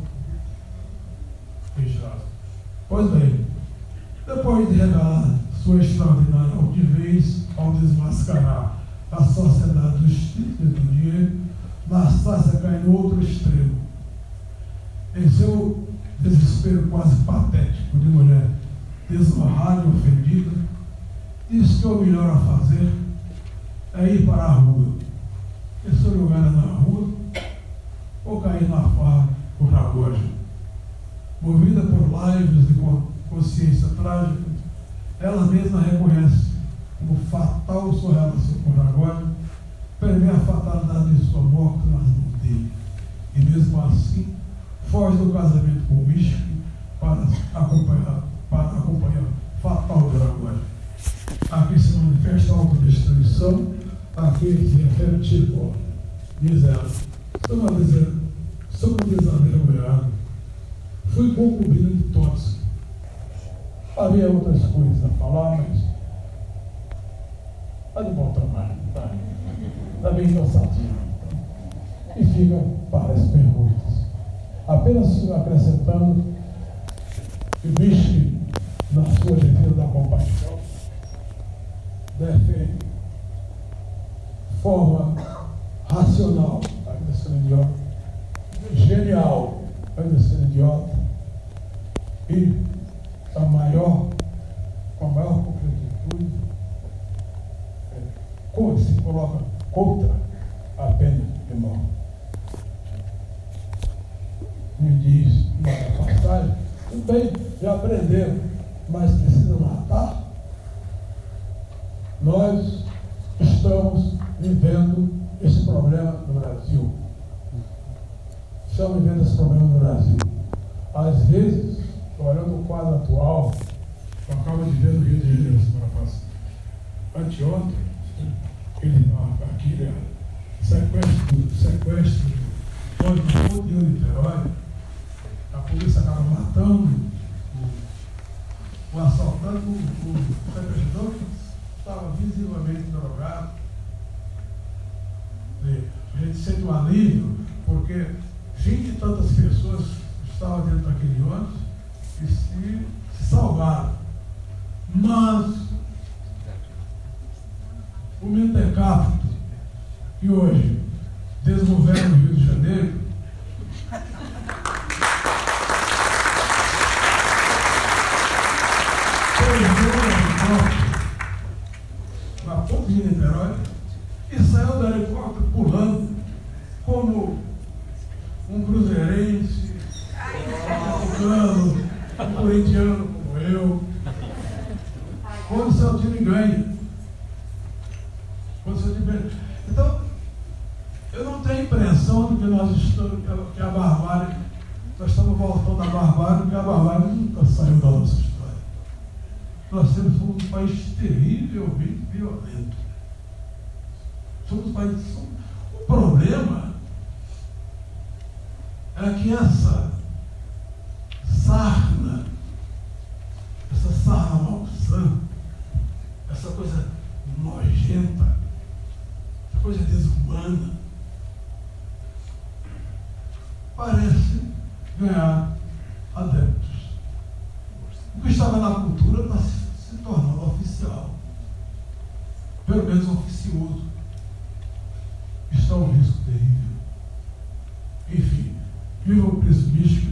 Fechado. Pois bem, depois de revelar sua extraordinária altivez ao desmascarar a sociedade dos títulos do dinheiro, Nastácia cai no outro extremo. Em seu desespero quase patético de mulher desonrada e ofendida, diz que o melhor a fazer é ir para a rua. E seu lugar é na rua ou cair na farra por Ragozin. Movida por laivos de consciência trágica, ela mesma reconhece como fatal sua relação com Ragozin, prevê a fatalidade de sua morte nas mãos dele. E mesmo assim, foge do casamento com o Mishkin para acompanhar fatal de Ragozin. Aqui se manifesta a autodestruição, aqui se refere a Chirkov. Diz ela, sou uma desavergonhada. Fui concubina de Trotsky. Havia outras coisas a falar, mas está de bom tamanho, está bem cansativo. E fica para as perguntas. Apenas acrescentando que Mishkin, na sua defesa da compaixão, defende forma racional, ainda sendo idiota, genial, ainda sendo idiota, e com a maior concretitude, se coloca contra a pena de morte. Me diz uma passagem, tudo bem, já aprenderam, mas precisa matar? Nós estamos vivendo esse problema no Brasil. Estamos vivendo esse problema no Brasil. Às vezes, olhando o quadro atual, eu acabo de ver no Rio de Janeiro semana passada, anteontem, aquele sequestro do Ponte de Niterói, a polícia acaba matando o assaltante, o sequestrador que estava visivelmente drogado. A gente sente um alívio, porque 20 e tantas pessoas estavam dentro daquele ônibus e se salvaram. Mas o mentecapto que hoje desgoverna o Rio de Janeiro na ponte de Niterói e saiu do aeroporto pulando como um cruzeirense, um africano, um corintiano como eu. Quando o seu time ganha. Então, eu não tenho impressão de que nós estamos, que a barbárie, nós estamos voltando à barbárie, porque a barbárie nunca saiu da nossa história. Nós somos um país terrivelmente violento. Somos um país. O problema é que essa sarna malsã, essa coisa nojenta, essa coisa desumana, parece ganhar adeptos. O que estava na cultura está se tornando oficial, pelo menos oficioso. Está um risco terrível. Enfim, viva o preço místico.